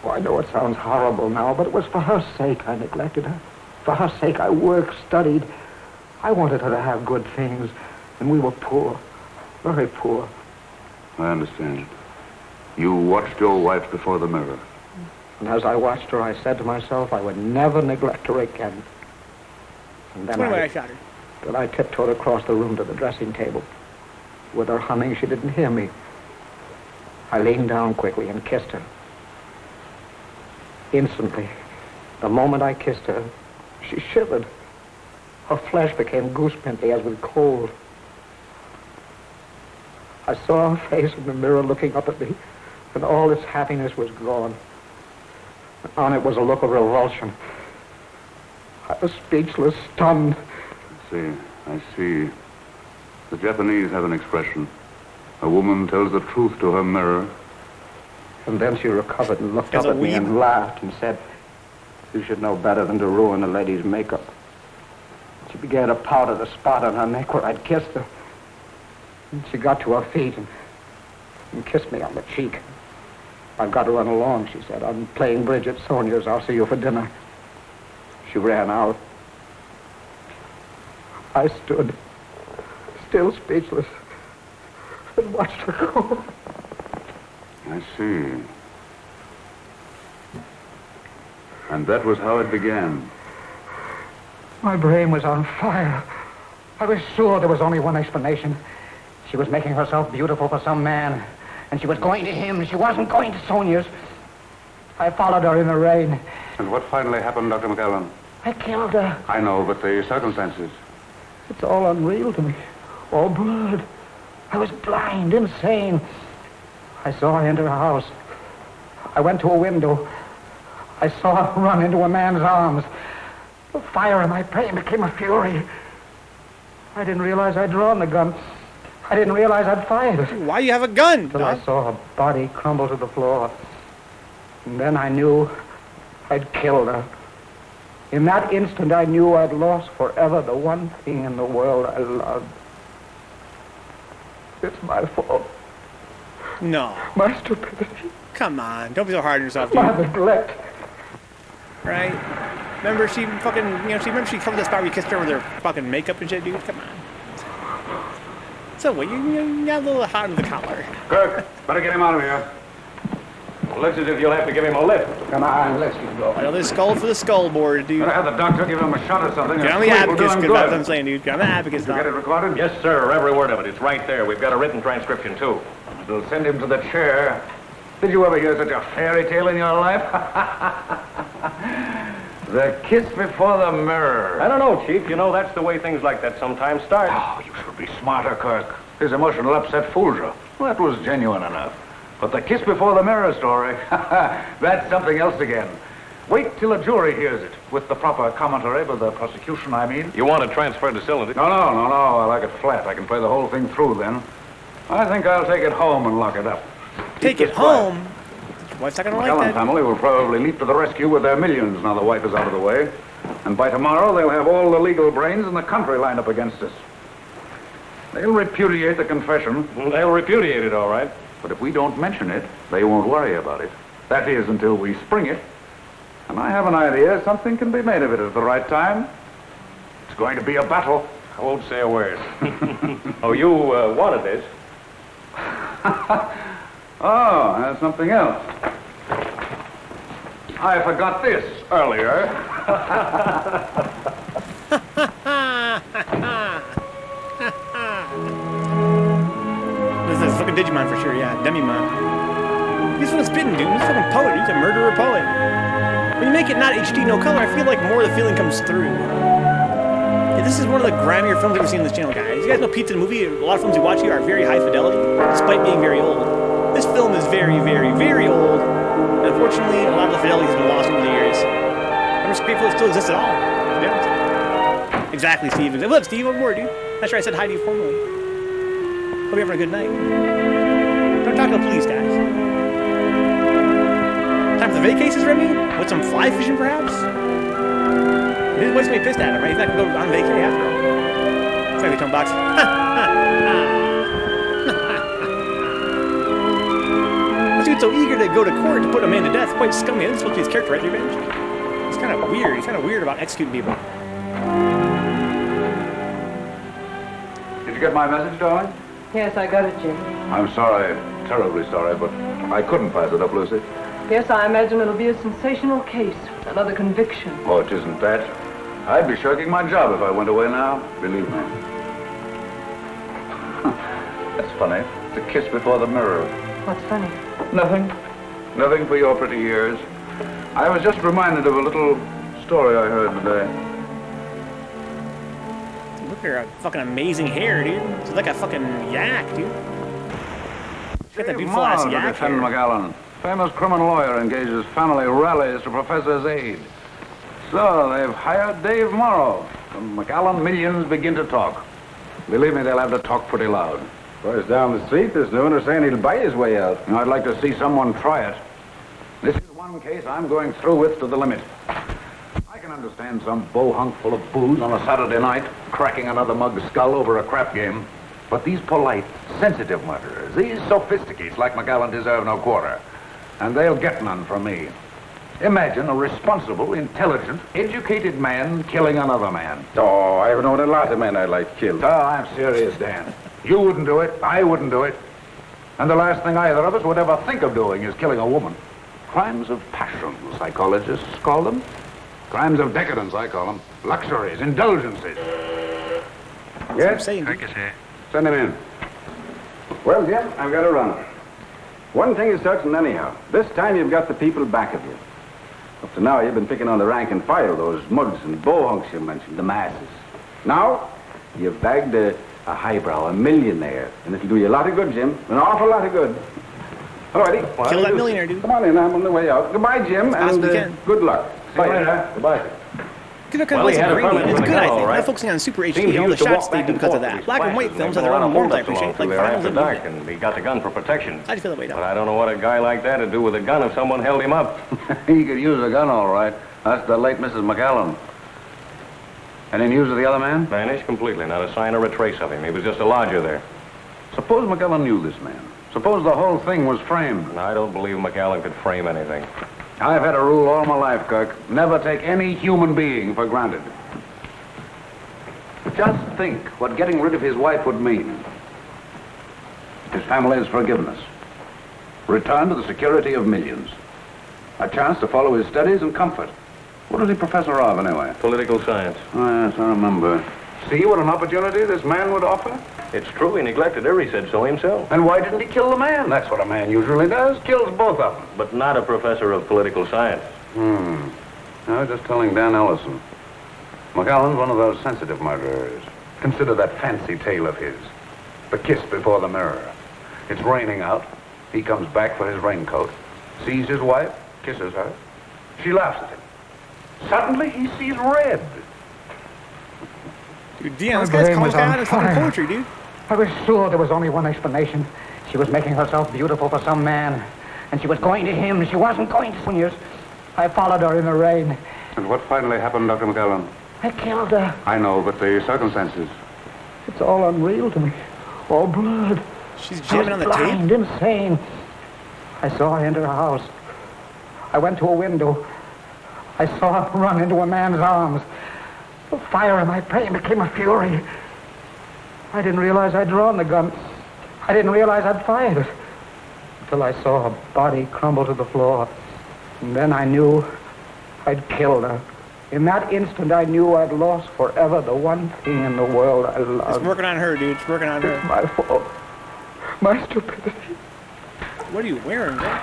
Oh, I know it sounds horrible now, but it was for her sake I neglected her. For her sake, I worked, studied. I wanted her to have good things, and we were poor, very poor. I understand. You watched your wife before the mirror. And as I watched her, I said to myself I would never neglect her again. And then I shot her. Then I tiptoed across the room to the dressing table. With her humming, she didn't hear me. I leaned down quickly and kissed her. Instantly, the moment I kissed her, she shivered. Her flesh became goose-pimply as with cold. I saw her face in the mirror looking up at me, and all its happiness was gone. On it was a look of revulsion. I was speechless, stunned. I see. The Japanese have an expression. A woman tells the truth to her mirror. And then she recovered and looked up at me and laughed and said, "You should know better than to ruin a lady's makeup." She began to powder the spot on her neck where I'd kissed her. And she got to her feet and kissed me on the cheek. "I've got to run along," she said. "I'm playing bridge at Sonia's. I'll see you for dinner." She ran out. I stood, still speechless, and watched her go. I see. And that was how it began. My brain was on fire. I was sure there was only one explanation. She was making herself beautiful for some man, and she was going to him. She wasn't going to Sonia's. I followed her in the rain. And what finally happened, Dr. McAllen? I killed her. I know, but the circumstances. It's all unreal to me. All blurred. I was blind, insane. I saw her enter her house. I went to a window. I saw her run into a man's arms. The fire in my brain became a fury. I didn't realize I'd drawn the gun. I didn't realize I'd fired it. Why you have a gun? Till I saw her body crumble to the floor. And then I knew I'd killed her. In that instant, I knew I'd lost forever the one thing in the world I loved. It's my fault. No. My stupidity. Come on. Don't be so hard on yourself, dude. My neglect. Right? Remember she fucking, remember she covered the spot where you kissed her with her fucking makeup and shit, dude? Come on. So what, you got a little hot under the collar. Kirk, better get him out of here. Looks as if you'll have to give him a lift. Come on, let's get going. Another skull for the skull board, dude. Better have the doctor give him a shot or something. Get on the Abacus, because that's what I'm saying, dude. Get on the Abacus. Did you get it recorded? Yes, sir. Every word of it. It's right there. We've got a written transcription, too. We'll send him to the chair. Did you ever hear such a fairy tale in your life? The kiss before the mirror. I don't know, Chief. You know, that's the way things like that sometimes start. Oh, you should be smarter, Kirk. His emotional upset fooled you. Well, that was genuine enough. But the kiss before the mirror story, that's something else again. Wait till a jury hears it, with the proper commentary by the prosecution, I mean. You want to transfer facility? No. I like it flat. I can play the whole thing through then. I think I'll take it home and lock it up. Take it home? Your wife's not going to like that. The family will probably leap to the rescue with their millions now the wife is out of the way. And by tomorrow, they'll have all the legal brains in the country lined up against us. They'll repudiate the confession. They'll repudiate it, all right. But if we don't mention it, they won't worry about it. That is, until we spring it. And I have an idea something can be made of it at the right time. It's going to be a battle. I won't say a word. Oh, you wanted this. Oh, that's something else. I forgot this earlier. This is fucking Digimon for sure, yeah. Demimon. He's fucking spitting, dude. He's a fucking poet. He's a murderer poet. When you make it not HD, no color, I feel like more of the feeling comes through. Yeah, this is one of the grimier films I've ever seen on this channel, guys. You guys know Pizza the movie, a lot of films we watch here are very high fidelity, despite being very old. This film is very, very, very old. And unfortunately, a lot of the fidelity has been lost over the years. I'm just grateful it still exists at all. To be honest. Exactly, Steve. What's up, Steve? What more, dude? Not sure I said hi to you formally. Hope you're having a good night. Don't talk to the police, guys. Time for the vacations, Remy? With some fly fishing, perhaps? His wife's gonna be pissed at him, right? He's not gonna go on vacay after all. It's gonna be tone box. This dude's so eager to go to court to put a man to death. Quite scummy. That's supposed to be his character, right? Revenge. He's kind of weird. He's kind of weird about executing people. Did you get my message, darling? Yes, I got it, Jim. I'm sorry, terribly sorry, but I couldn't pass it up, Lucy. Yes, I imagine it'll be a sensational case. Another conviction. Oh, it isn't that. I'd be shirking my job if I went away now, believe me. That's funny. It's a kiss before the mirror. What's funny? Nothing. Nothing for your pretty ears. I was just reminded of a little story I heard today. Look at her fucking amazing hair, dude. She's like a fucking yak, dude. She's got that beautiful ass yak Lieutenant hair. McAllen. Famous criminal lawyer engages family rallies to professor's aid. So they've hired Dave Morrow. When McAllen millions begin to talk. Believe me, they'll have to talk pretty loud. Boys down the street, there's no one who's saying he'll buy his way out. I'd like to see someone try it. This is one case I'm going through with to the limit. I can understand some bohunk full of booze on a Saturday night cracking another mug's skull over a crap game. But these polite, sensitive murderers, these sophisticates like McAllen deserve no quarter. And they'll get none from me. Imagine a responsible, intelligent, educated man killing another man. Oh, I've known a lot of men I'd like killed. Oh, I'm serious, Dan. You wouldn't do it. I wouldn't do it. And the last thing either of us would ever think of doing is killing a woman. Crimes of passion, psychologists call them. Crimes of decadence, I call them. Luxuries, indulgences. Yes? Saying, Send him in. Well, Jim, I've got to run. One thing is certain anyhow. This time you've got the people back of you. Up to now, you've been picking on the rank and file, those mugs and bohunks you mentioned, the masses. Now, you've bagged a highbrow, a millionaire, and it'll do you a lot of good, Jim. An awful lot of good. Alrighty. Kill that millionaire, dude. Come on in, I'm on the way out. Goodbye, Jim, and good luck. Bye. Goodbye. Well, he had a permit it's for good, the I gun, think. all right. Not focusing on super Seemed HD, he all the used to shots walk they back do and because of forth that. with Black and his white glasses, films and have their they own went on mold, I motorcycle appreciate. through Like there finals after and dark, and he got the gun for protection. How'd you feel that way, though? But I don't know what a guy like that would do with a gun if someone held him up. He could use a gun, all right. That's the late Mrs. McAllen. Any news of the other man? Vanished completely, not a sign or a trace of him. He was just a lodger there. Suppose McAllen knew this man. Suppose the whole thing was framed. And I don't believe McAllen could frame anything. I've had a rule all my life, Kirk. Never take any human being for granted. Just think what getting rid of his wife would mean. His family's forgiveness. Return to the security of millions. A chance to follow his studies and comfort. What is he professor of, anyway? Political science. Oh, yes, I remember. See what an opportunity this man would offer? It's true, he neglected her. He said so himself. And why didn't he kill the man? That's what a man usually does. Kills both of them. But not a professor of political science. I was just telling Dan Ellison. McAllen's one of those sensitive murderers. Consider that fancy tale of his. The kiss before the mirror. It's raining out. He comes back for his raincoat. Sees his wife. Kisses her. She laughs at him. Suddenly he sees red. Dude, Dion, this guy's calling out his fucking poetry, dude. I was sure there was only one explanation. She was making herself beautiful for some man. And she was going to him. She wasn't going to Sooniers. I followed her in the rain. And what finally happened, Dr. McAllen? I killed her. I know, but the circumstances. It's all unreal to me. All blood. She's jamming on the blind, tape? insane. I saw her enter a house. I went to a window. I saw her run into a man's arms. The fire in my brain became a fury. I didn't realize I'd drawn the gun. I didn't realize I'd fired it. Until I saw her body crumble to the floor. And then I knew I'd killed her. In that instant, I knew I'd lost forever the one thing in the world I loved. It's working on her, dude. It's working on her. It's my fault. My stupidity. What are you wearing, bro?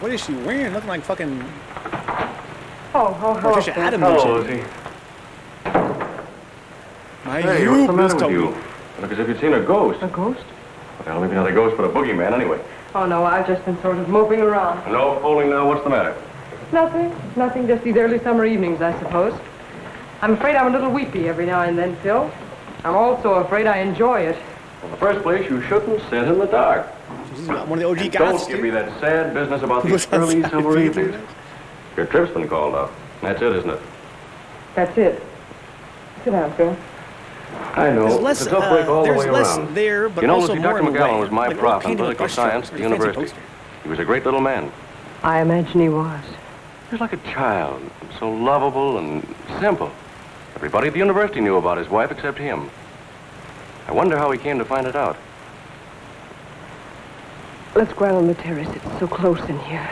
What is she wearing? Looking like fucking... Patricia Adams. Hello, Lucy. Hey, what's the matter with you? You look as if you'd seen a ghost. A ghost? Well, maybe not a ghost, but a boogeyman anyway. Oh, no, I've just been sort of moping around. No fooling now. What's the matter? Nothing, just these early summer evenings, I suppose. I'm afraid I'm a little weepy every now and then, Phil. I'm also afraid I enjoy it. Well, in the first place, you shouldn't sit in the dark. She's one of the OG Don't goths, give dude. me that sad business about these early summer evenings. Your trip's been called off. That's it, isn't it? That's it. Sit down, Phil. I know. There's less, it's a tough break all the way there's less around. there, but you know, also Lucy, more Dr. in the McGowan way. was my Like, prof in painted with political brush science strokes, at the like a fancy university. poster. He was a great little man. I imagine he was. He was like a child, so lovable and simple. Everybody at the university knew about his wife except him. I wonder how he came to find it out. Let's go out on the terrace. It's so close in here.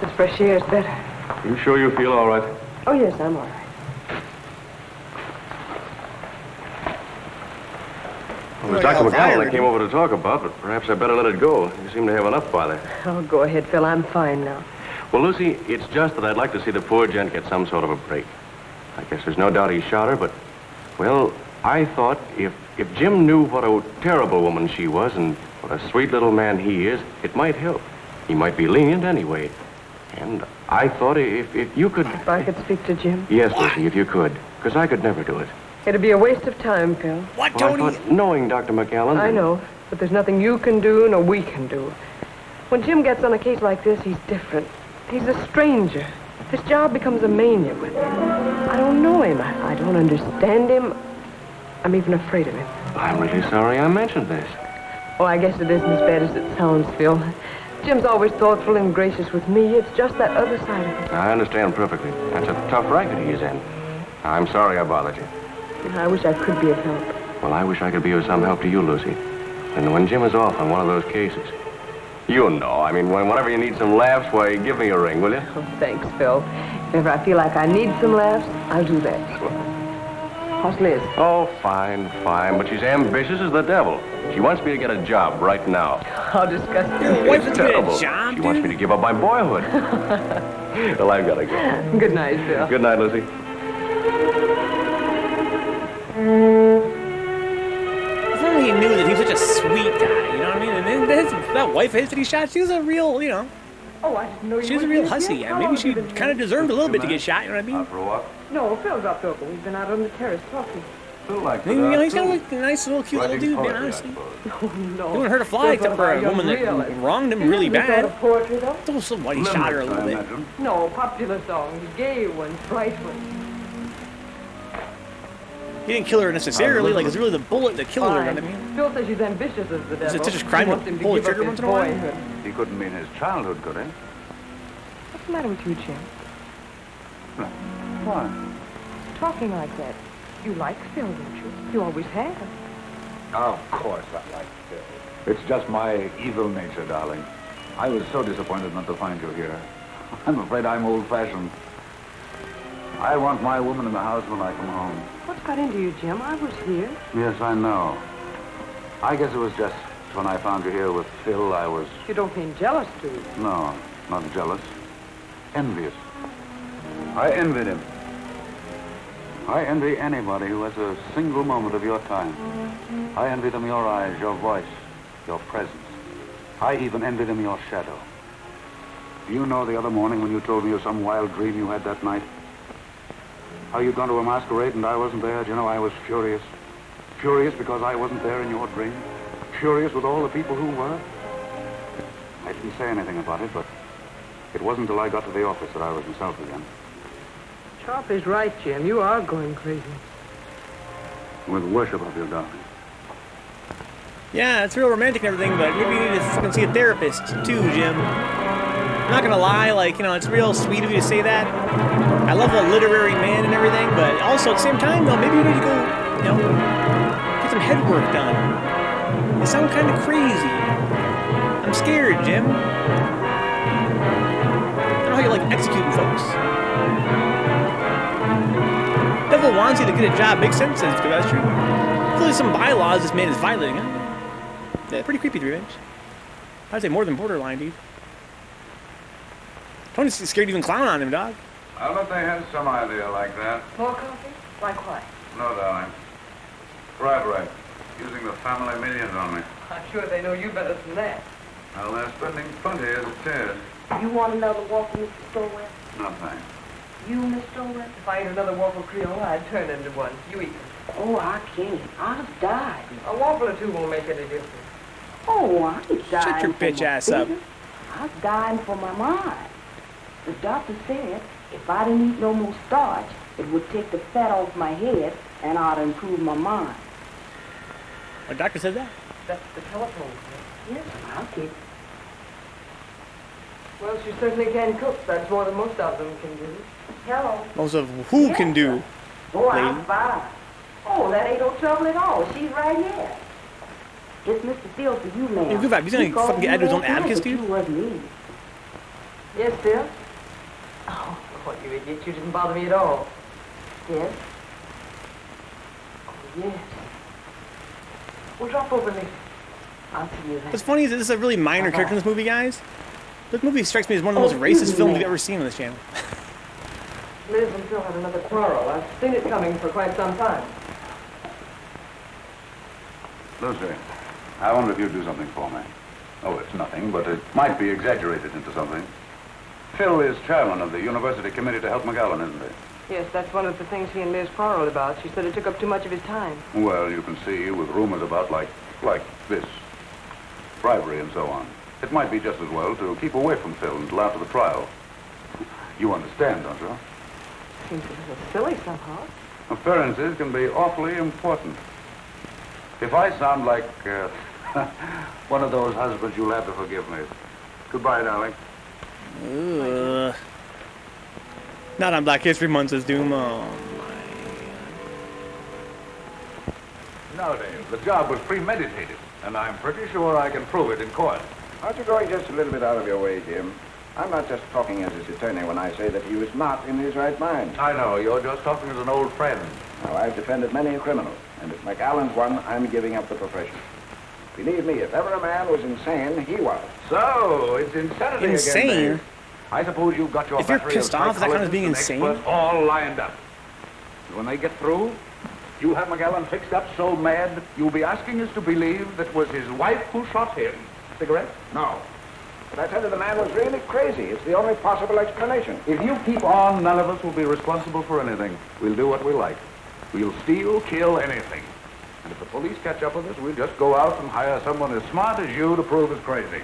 This fresh air is better. You sure you feel all right? Oh, yes, I'm all right. Well, there's Dr. McGowan I came over to talk about, but perhaps I better let it go. You seem to have enough bother. Oh, go ahead, Phil. I'm fine now. Well, Lucy, it's just that I'd like to see the poor gent get some sort of a break. I guess there's no doubt he shot her, but, well, I thought if Jim knew what a terrible woman she was and what a sweet little man he is, it might help. He might be lenient anyway. And I thought if you could... If I could speak to Jim? Yes, Lucy, if you could, because I could never do it. It'd be a waste of time, Phil. What, Well, I thought, knowing Dr. McAllen... I know, but there's nothing you can do, nor we can do. When Jim gets on a case like this, he's different. He's a stranger. His job becomes a mania with him. I don't know him. I don't understand him. I'm even afraid of him. I'm really sorry I mentioned this. Oh, I guess it isn't as bad as it sounds, Phil. Jim's always thoughtful and gracious with me. It's just that other side of it. I understand perfectly. That's a tough racket he's in. I'm sorry I bothered you. I wish I could be of help. Well, I wish I could be of some help to you, Lucy. And when Jim is off on one of those cases, you know, I mean, whenever you need some laughs, why, give me a ring, will you? Oh, thanks, Phil. If ever I feel like I need some laughs, I'll do that. How's Liz? Oh, fine, fine. But she's ambitious as the devil. She wants me to get a job right now. How disgusting. It's terrible. She wants me to give up my boyhood. Well, I've got to go. Good night, Phil. Good night, Lucy. If only he knew that he was such a sweet guy, you know what I mean? And then that wife of his that he shot, she was a real, you know... Oh, I didn't know you She was a were real here hussy, yet. and maybe she kind of deserved a little bit to get shot, you know what I mean? For a walk? No, Phil dropped over. We've been out on the terrace talking. Phil likes You know, he's got a nice little cute little dude, man, honestly. Oh, no. He wouldn't hurt a fly except for a woman that wronged him really bad. Poetry, though? That was somebody he shot her a little bit. No, popular songs, gay ones, bright ones. He didn't kill her necessarily, like, it's really the bullet that killed her, you know what I mean? Phil says she's ambitious as the devil. Is it such a crime to pull the trigger once in a while? He couldn't mean his childhood, could he? What's the matter with you, Jim? Why? Talking like that. You like Phil, don't you? You always have. Of course I like Phil. It's just my evil nature, darling. I was so disappointed not to find you here. I'm afraid I'm old-fashioned. I want my woman in the house when I come home. What's got into you, Jim? I was here. Yes, I know. I guess it was just when I found you here with Phil, I was... You don't mean jealous, do you? No, not jealous. Envious. I envied him. I envy anybody who has a single moment of your time. I envy them your eyes, your voice, your presence. I even envy them your shadow. Do you know the other morning when you told me of some wild dream you had that night? How you'd gone to a masquerade and I wasn't there. Do you know, I was furious. Furious because I wasn't there in your dream. Furious with all the people who were. I didn't say anything about it, but it wasn't until I got to the office that I was myself again. Sharp is right, Jim. You are going crazy. With worship of your darling. Yeah, it's real romantic and everything, but maybe you need to fucking see a therapist, too, Jim. I'm not gonna lie, like, you know, it's real sweet of you to say that. I love a literary man and everything, but also at the same time, though, maybe you need to go, you know, get some head work done. You sound kind of crazy. I'm scared, Jim. I don't know how you like executing folks. Devil wants you to get a job. Makes sense, because that's true. There's some bylaws this man is violating, huh? Yeah, pretty creepy, 3 inch. I'd say more than borderline, dude. Tony's scared to even clown on him, dog. I'll bet they had some idea like that. More coffee? Like what? No, darling. Bribery. Using the family millions on me. I'm sure they know you better than that. Well, they're spending plenty as it is. You want another waffle, Mr. Stowell? No, thanks. You, Miss Stowell? If I ate another waffle Creole, I'd turn into one. You eat them. Oh, I can't. I've died. A waffle or two won't make any difference. Oh, I ain't dying. Shut your bitch ass up. I'm dying for my mind. The doctor said if I didn't eat no more starch, it would take the fat off my head and I'd improve my mind. A doctor said that? That's the telephone. Yes, I'll take it. Well, she certainly can cook. That's more than most of them can do. Hello. Most of who can do? Oh, I'm fine. Oh, that ain't no trouble at all. She's right here. It's Mr. Phil for you, ma'am. Hey, good vibe. He's gonna fucking get out of his own abacus, dude. You wasn't me. Yes, Phil? Oh, what, you idiot. You didn't bother me at all. Yes. Oh, yes. Well, drop over later. I'll see you then. What's funny is that this is a really minor character in this movie, guys. This movie strikes me as one of the most racist films we've ever seen on this channel. Liz and Phil had another quarrel. I've seen it coming for quite some time. Lucy, I wonder if you'd do something for me. Oh, it's nothing, but it might be exaggerated into something. Phil is chairman of the University Committee to help McAllen, isn't he? Yes, that's one of the things he and Liz quarreled about. She said it took up too much of his time. Well, you can see, with rumors about like this, bribery and so on, it might be just as well to keep away from Phil until after the trial. You understand, don't you? Seems a little silly somehow. Appearances can be awfully important. If I sound like one of those husbands, you'll have to forgive me. Goodbye, darling. Not on Black History Month, says Doom. Oh, No, Dave, the job was premeditated, and I'm pretty sure I can prove it in court. Aren't you going just a little bit out of your way, Jim? I'm not just talking as his attorney when I say that he was not in his right mind. I know, you're just talking as an old friend. Now, I've defended many a criminal, and if McAllen's one, I'm giving up the profession. Believe me, if ever a man was insane, he was. So, it's insanity insane? again, Dave. I suppose you've got your If you're battery pissed of off, that kind of being psychologists and insane? experts all lined up. And when they get through, you have McAllen fixed up so mad, you'll be asking us to believe that it was his wife who shot him. Cigarette? No. But I tell you, the man was really crazy. It's the only possible explanation. If you keep on, none of us will be responsible for anything. We'll do what we like. We'll steal, kill, anything. And if the police catch up with us, we'll just go out and hire someone as smart as you to prove us crazy.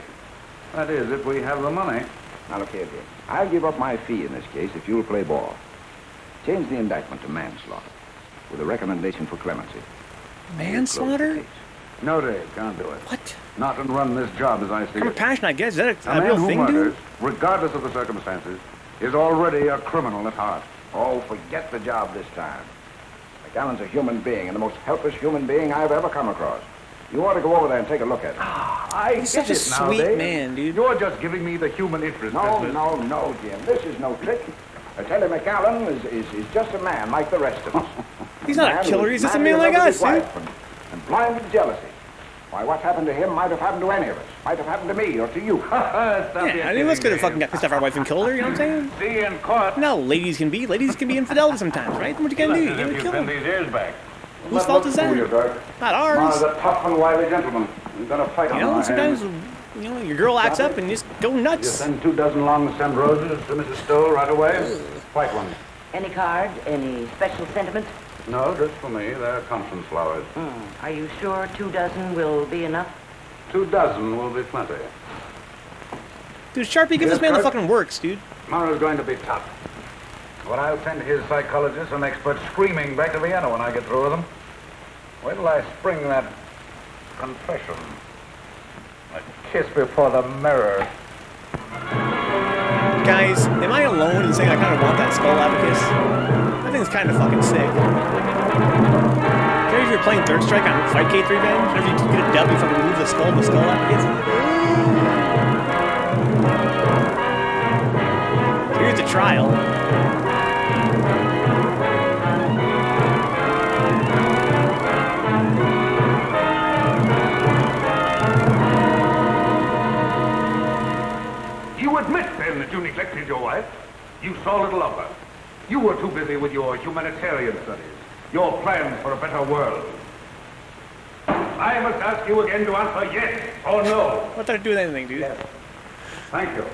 That is, if we have the money. Now, look here, Jim. I'll give up my fee in this case if you'll play ball. Change the indictment to manslaughter with a recommendation for clemency. manslaughter? No, Dave, can't do it. What? Not and run this job as I see I'm a it. passion, I guess. Is that a man real who thing, murders, dude? regardless of the circumstances, is already a criminal at heart. Oh, forget the job this time. McAllen's a human being, and the most helpless human being I've ever come across. You ought to go over there and take a look at him. I He's get such a it now, sweet Dave. man, dude. You're just giving me the human interest No, business. no, Jim. This is no trick. I tell you, McAllen is just a man like the rest of us. He's not a man killer. who's He's just a madly man in like love with us, his dude. wife and blind with jealousy. Why, what's happened to him might have happened to any of us. Might have happened to me or to you. Yeah, I mean, let's go to fucking got pissed off our wife and killed her, you know what I'm saying? See you in court. No, ladies can be infidelity sometimes, right? What you gonna do? You gotta kill them. these ears back. Whose fault is that? Not ours. a tough and wily gentleman. We've got a fight You on know, our sometimes, hands. you know, your girl acts up and you just go You nuts. send 24 long stem roses to Mrs. Stowe right away. Fight one. Any card? Any special sentiment? No, just for me. They're conscience flowers. Are you sure 2 dozen will be enough? 2 dozen will be plenty. Dude, Sharpie, give this man the fucking works, dude. Tomorrow's going to be tough. But I'll send his psychologists and experts screaming back to Vienna when I get through with them. Wait till I spring that confession. A kiss before the mirror. Guys, am I alone in saying I kind of want that skull abacus? I think it's kind of fucking sick. If you're playing Third Strike on Fight K3 Revenge, whenever you get a W, you fucking remove the skull abacus. Here's the trial. You admit, then, that you neglected your wife? You saw little of her. You were too busy with your humanitarian studies, your plans for a better world. I must ask you again to answer yes or no. What did I do with anything, dude? Yes. Thank you.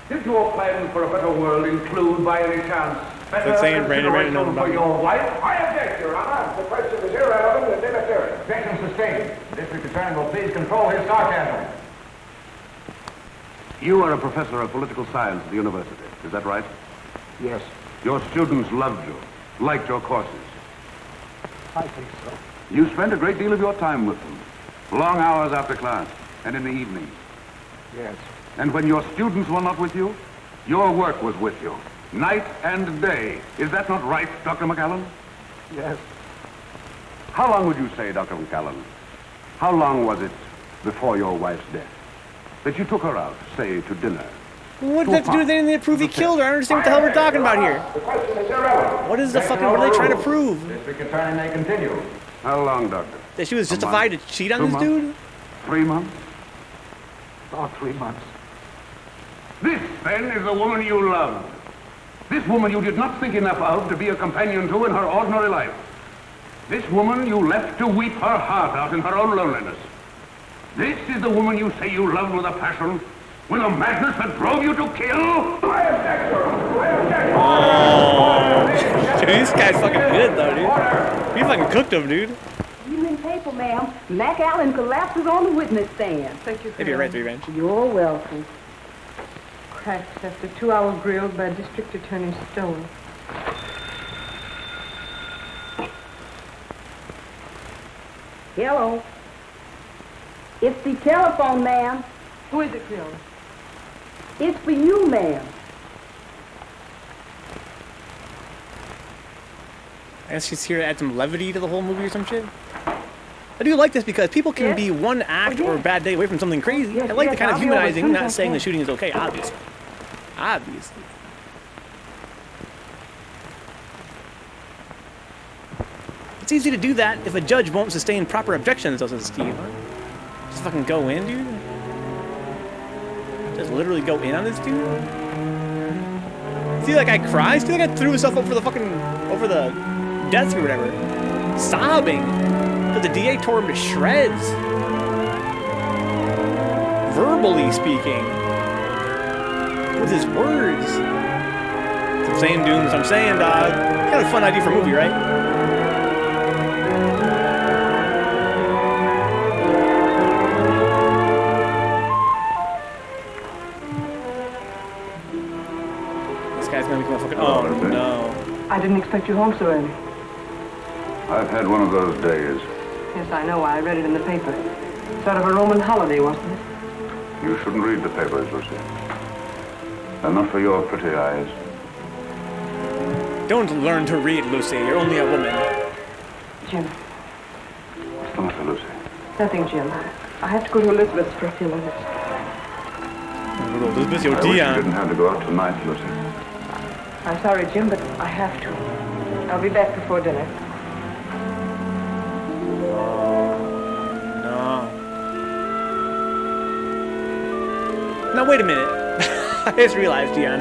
Did your plans for a better world include, by any chance, better consideration for your wife? I object, Your Honor. The question is irrelevant and inappropriate. Objection sustained. The district attorney will please control his sarcasm. You are a professor of political science at the university. Is that right? Yes, Your students loved you, liked your courses. I think so. You spent a great deal of your time with them, long hours after class and in the evenings. Yes. And when your students were not with you, your work was with you, night and day. Is that not right, Dr. McAllen? Yes. How long would you say, Dr. McAllen, how long was it before your wife's death that you took her out, say, to dinner? What does that have to do with anything to prove he killed her? I don't understand what the hell we're talking about here. The question is irrelevant. What is the fucking, what are they trying to prove? District attorney may continue. How long, Doctor? That she was justified to cheat on 2 this months? dude? 3 months? About 3 months. This, then, is the woman you loved. This woman you did not think enough of to be a companion to in her ordinary life. This woman you left to weep her heart out in her own loneliness. This is the woman you say you loved with a passion, with a madness that drove you to kill? I object, sir. I object. Oh. Dude, this guy's fucking good, though, dude. He fucking cooked him, dude. Evening paper, ma'am. McAllen collapses on the witness stand. Thank you. Maybe you're right, Three Bench. You're welcome. Cracked after 2 hours grilled by District Attorney Stone. Hello. It's the telephone, ma'am. Who is it, Phil? It's for you, ma'am. I guess she's here to add some levity to the whole movie or some shit. I do like this because people can be one act or a bad day away from something crazy. I like the kind of humanizing, not saying the shooting is okay, obviously. Obviously. It's easy to do that if a judge won't sustain proper objections, doesn't Steve? Just fucking go in, dude? Just literally go in on this dude? See that guy cry? See that guy threw himself over the fucking, over the desk or whatever. Sobbing. Because the DA tore him to shreds. Verbally speaking. With his words. It's the same dooms I'm saying, dog. Kind of a fun idea for a movie, right? Guy's gonna become a fucking. Oh no! I didn't expect you home so early. I've had one of those days. Yes, I know. I read it in the paper. Sort of a Roman holiday, wasn't it? You shouldn't read the papers, Lucy. They're not for your pretty eyes. Don't learn to read, Lucy. You're only a woman. Jim. What's the matter, Lucy? Nothing, Jim. I have to go to Elizabeth's for a few minutes. Elizabeth, your I wish you Dion. didn't have to go out tonight, Lucy. I'm sorry, Jim, but I have to. I'll be back before dinner. No. Now wait a minute. I just realized, Dion.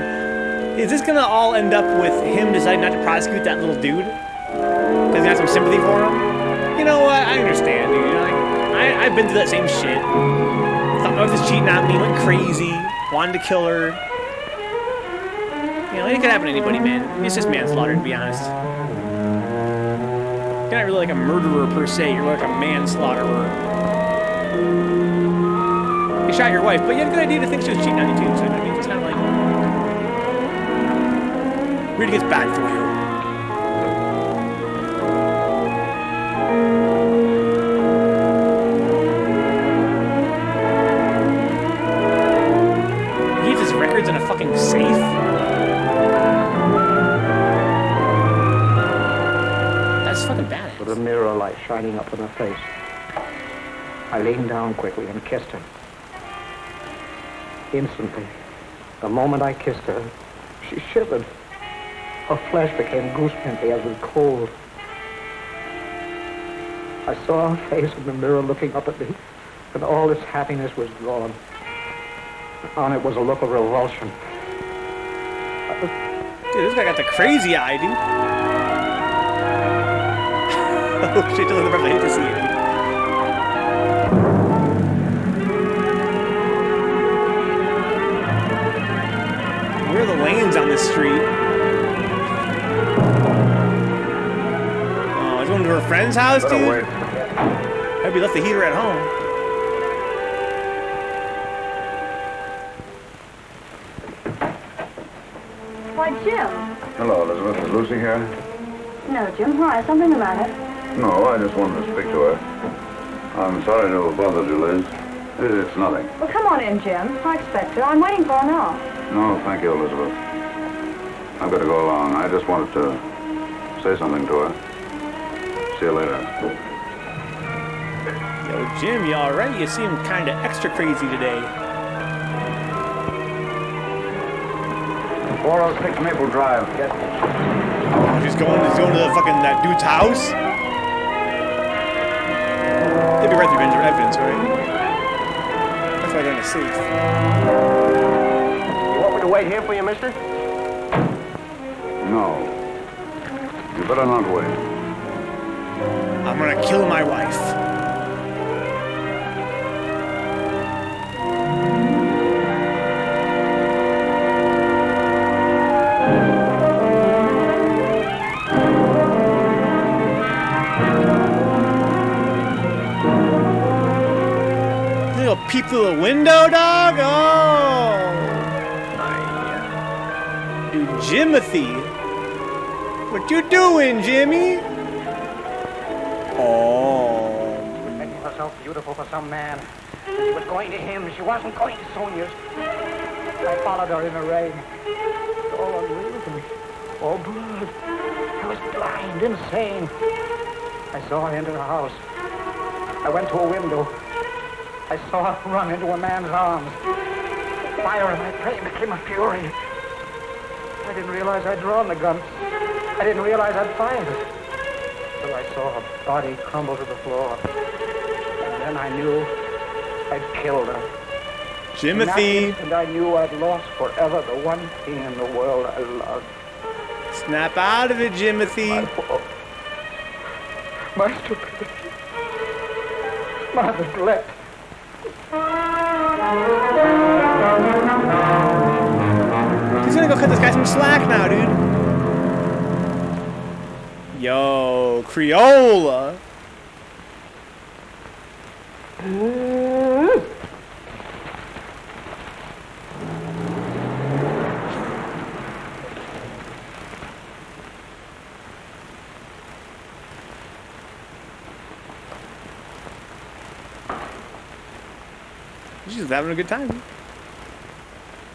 Is this gonna all end up with him deciding not to prosecute that little dude? Because he has some sympathy for him? You know what? I understand, dude. I've been through that same shit. Thought my wife was cheating on me, went crazy, wanted to kill her. You know, it could happen to anybody, man. It's just manslaughter, to be honest. You're not really like a murderer per se. You're like a manslaughterer. You shot your wife, but you had a good idea to think she was cheating on you too. So I mean, it's kind of like really gets bad for you. He leaves his records in a fucking safe. That's fucking bad. With a mirror light shining up in her face, I leaned down quickly and kissed her. Instantly, the moment I kissed her, she shivered. Her flesh became goosepimply as with cold. I saw her face in the mirror looking up at me, and all its happiness was gone. On it was a look of revulsion. Dude, this guy got the crazy eye, dude. Oh shit, I hate to see it. Where are the lanes on this street? Oh, he's going to her friend's house, dude? Maybe left the heater at home. Why, Jim. Hello, Elizabeth. Is Lucy here? No, Jim. Why? Something the matter? No, I just wanted to speak to her. I'm sorry to have bothered you, Liz. It's nothing. Well, come on in, Jim. I expect her. I'm waiting for her now. No, thank you, Elizabeth. I've got to go along. I just wanted to say something to her. See you later. Yo, Jim, you alright? You seem kind of extra crazy today. 406 Maple Drive. Yes. Oh, he's going to the fucking that dude's house? They'd be right through evidence, right? That's why they're in a safe. You want me to wait here for you, mister? No. You better not wait. I'm gonna kill my wife. Peep through the window, dog? Oh, my. Dude, Jimothy. What you doing, Jimmy? Oh. Making herself beautiful for some man. She was going to him. She wasn't going to Sonia's. I followed her in the rain. All unreal, all blood. I was blind, insane. I saw her enter the house. I went to a window. I saw her run into a man's arms. Fire in my brain became a fury. I didn't realize I'd drawn the gun. I didn't realize I'd fired it. Till I saw her body crumble to the floor. And then I knew I'd killed her. Jimothy. And I knew I'd lost forever the one thing in the world I loved. Snap out of it, Jimothy. My stupidity. My neglect. He's gonna go cut this guy some slack now, dude. Yo, Creola. She's having a good time.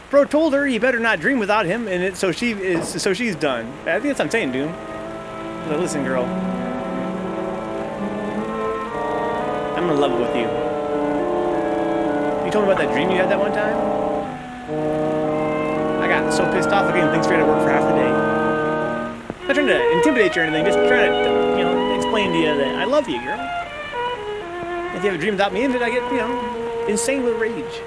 Bro told her you better not dream without him, and so she's done. I think that's what I'm saying, Doom. Now, listen, girl. I'm gonna level with you. You told me about that dream you had that one time? I got so pissed off I couldn't think straight at work for half the day. I'm not trying to intimidate you or anything, just trying to, explain to you that I love you, girl. If you have a dream without me in it, I get, insane with rage.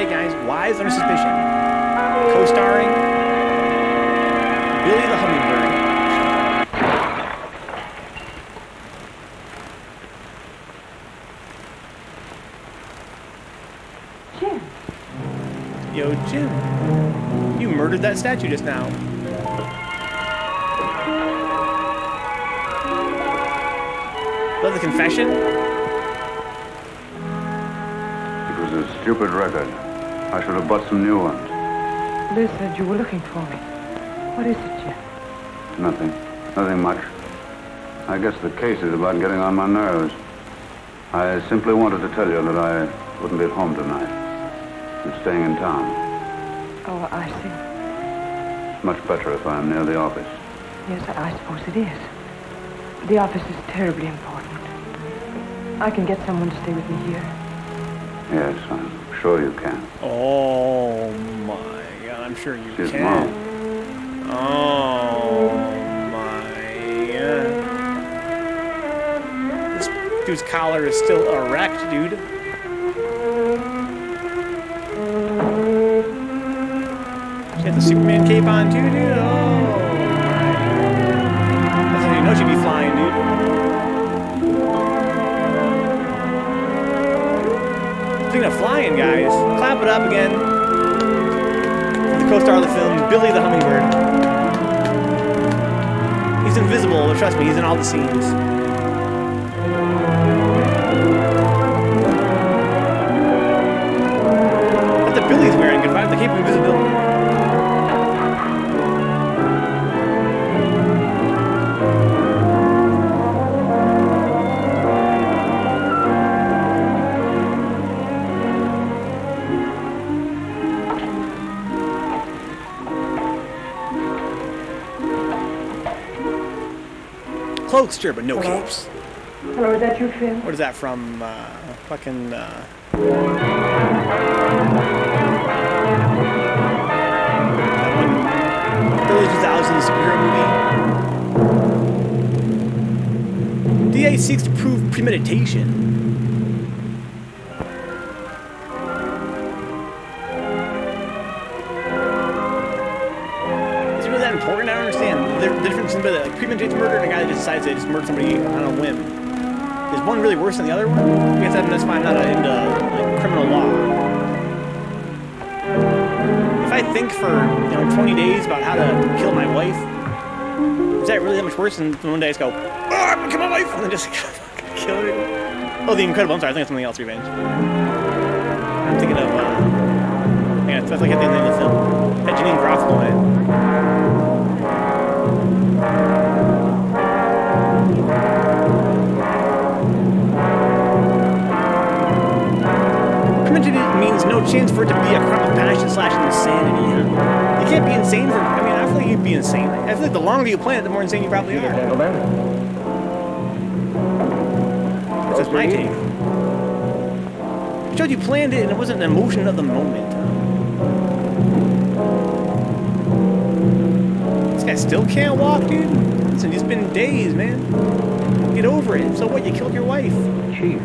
Guys, wise under suspicion. Co-starring Billy the Hummingbird. Jim. Yo, Jim. You murdered that statue just now. Was that the confession? It was a stupid record. I should have bought some new ones. Liz said you were looking for me. What is it, Jim? Nothing. Nothing much. I guess the case is about getting on my nerves. I simply wanted to tell you that I wouldn't be at home tonight. I'm staying in town. Oh, I see. It's much better if I'm near the office. Yes, I suppose it is. The office is terribly important. I can get someone to stay with me here. Yes, I'm sure you can. Oh my God, I'm sure you She's can. Mom. Oh my God. This dude's collar is still erect, dude. She had the Superman cape on too, dude. Oh my. That's how you know she'd be flying, dude. Speaking of flying, guys, clap it up again. The co-star of the film, Billy the Hummingbird. He's invisible, but trust me, he's in all the scenes. What the Billy's wearing, good vibe, the cape of invisibility. Cloaks, sure, but no capes. Hello, is that you, Phil? What is that from? Fucking. Early 2000s superhero movie. DA seeks to prove premeditation. Is it really that important? I don't understand. The difference between like premeditated murder and a guy that just decides to just murder somebody on a whim. Is one really worse than the other one? I guess that's fine. I'm not into like criminal law. If I think for 20 days about how to kill my wife, is that really that much worse than one day I just go, oh, I'm gonna kill my wife, and then just kill her? Oh, The Incredible. I'm sorry. I think it's something else. Revenge. I'm thinking of yeah, that's like at the end of the film. That Janine Garofalo in it. Premeditated means no chance for it to be a crime of passion / insanity. Huh? You can't be insane for. I mean, I feel like you'd be insane. I feel like the longer you plan it, the more insane you probably are. That's just my take. It showed you planned it and it wasn't an emotion of the moment. This guy still can't walk, dude. Listen, it's been days, man. Get over it. So what? You killed your wife. Chief.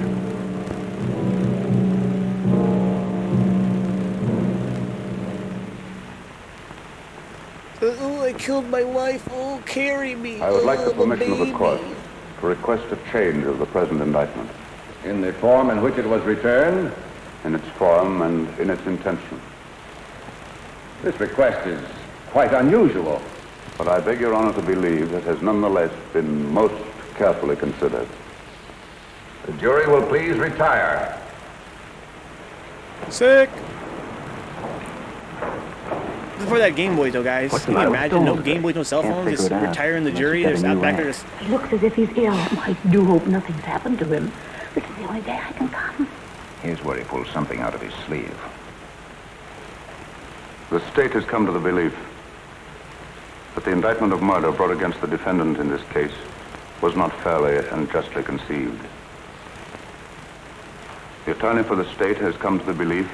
Oh, I killed my wife. Oh, carry me. I would like the permission of the baby. court to request a change of the present indictment. In the form in which it was returned? In its form and in its intention. This request is quite unusual. But I beg Your Honor to believe it has nonetheless been most carefully considered. The jury will please retire. Sick. Before that Game Boy, though, guys. Can you imagine no Game Boys, no cell phones, just retiring the jury? There's out back there just. He looks as if he's ill. I do hope nothing's happened to him. This is the only day I can come. Here's where he pulls something out of his sleeve. The state has come to the belief that the indictment of murder brought against the defendant in this case was not fairly and justly conceived. The attorney for the state has come to the belief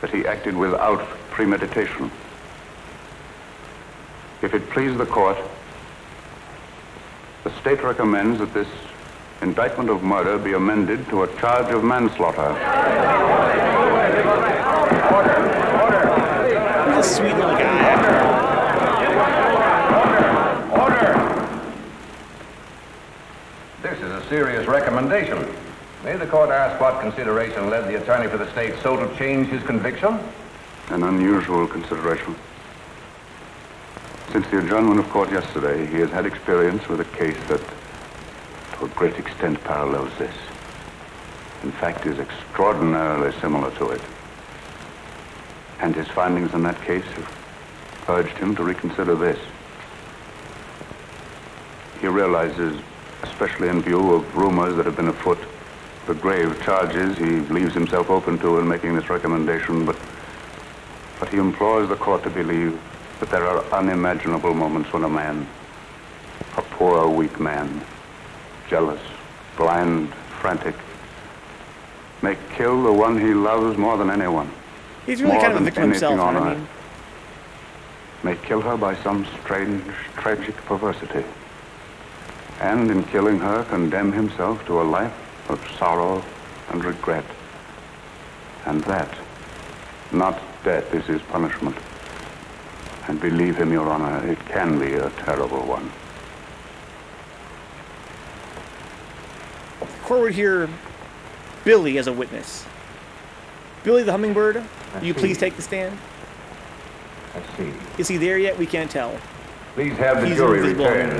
that he acted without premeditation. If it please the court, the state recommends that this indictment of murder be amended to a charge of manslaughter. Who's recommendation. May the court ask what consideration led the attorney for the state so to change his conviction? An unusual consideration. Since the adjournment of court yesterday, he has had experience with a case that, to a great extent, parallels this. In fact, is extraordinarily similar to it. And his findings in that case have urged him to reconsider this. He realizes, especially in view of rumors that have been afoot, the grave charges he leaves himself open to in making this recommendation, but he implores the court to believe that there are unimaginable moments when a man, a poor, weak man, jealous, blind, frantic, may kill the one he loves more than anyone. He's really kind of a victim himself, on I earth. mean. May kill her by some strange, tragic perversity. And in killing her, condemn himself to a life of sorrow and regret. And that, not death, is his punishment. And believe him, Your Honor, it can be a terrible one. The court would hear Billy as a witness. Billy the Hummingbird, will you please take the stand? I see. Is he there yet? We can't tell. Please have the He's jury invisible. returned.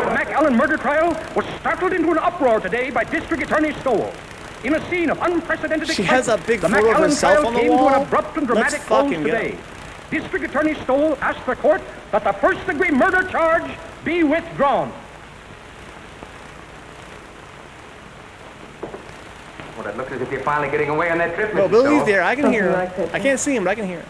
The McAllen murder trial was startled into an uproar today by District Attorney Stowell. In a scene of unprecedented She has a big the photo of McAllen herself trial on the came wall. to an abrupt and dramatic Let's close fucking go. today. District Attorney Stowell asked the court that the first-degree murder charge be withdrawn. Well, it looks as if you're finally getting away on that trip, Mr. Well, Billy's Stowell. there. I can hear him. Something like that, I can't see him, but I can hear him.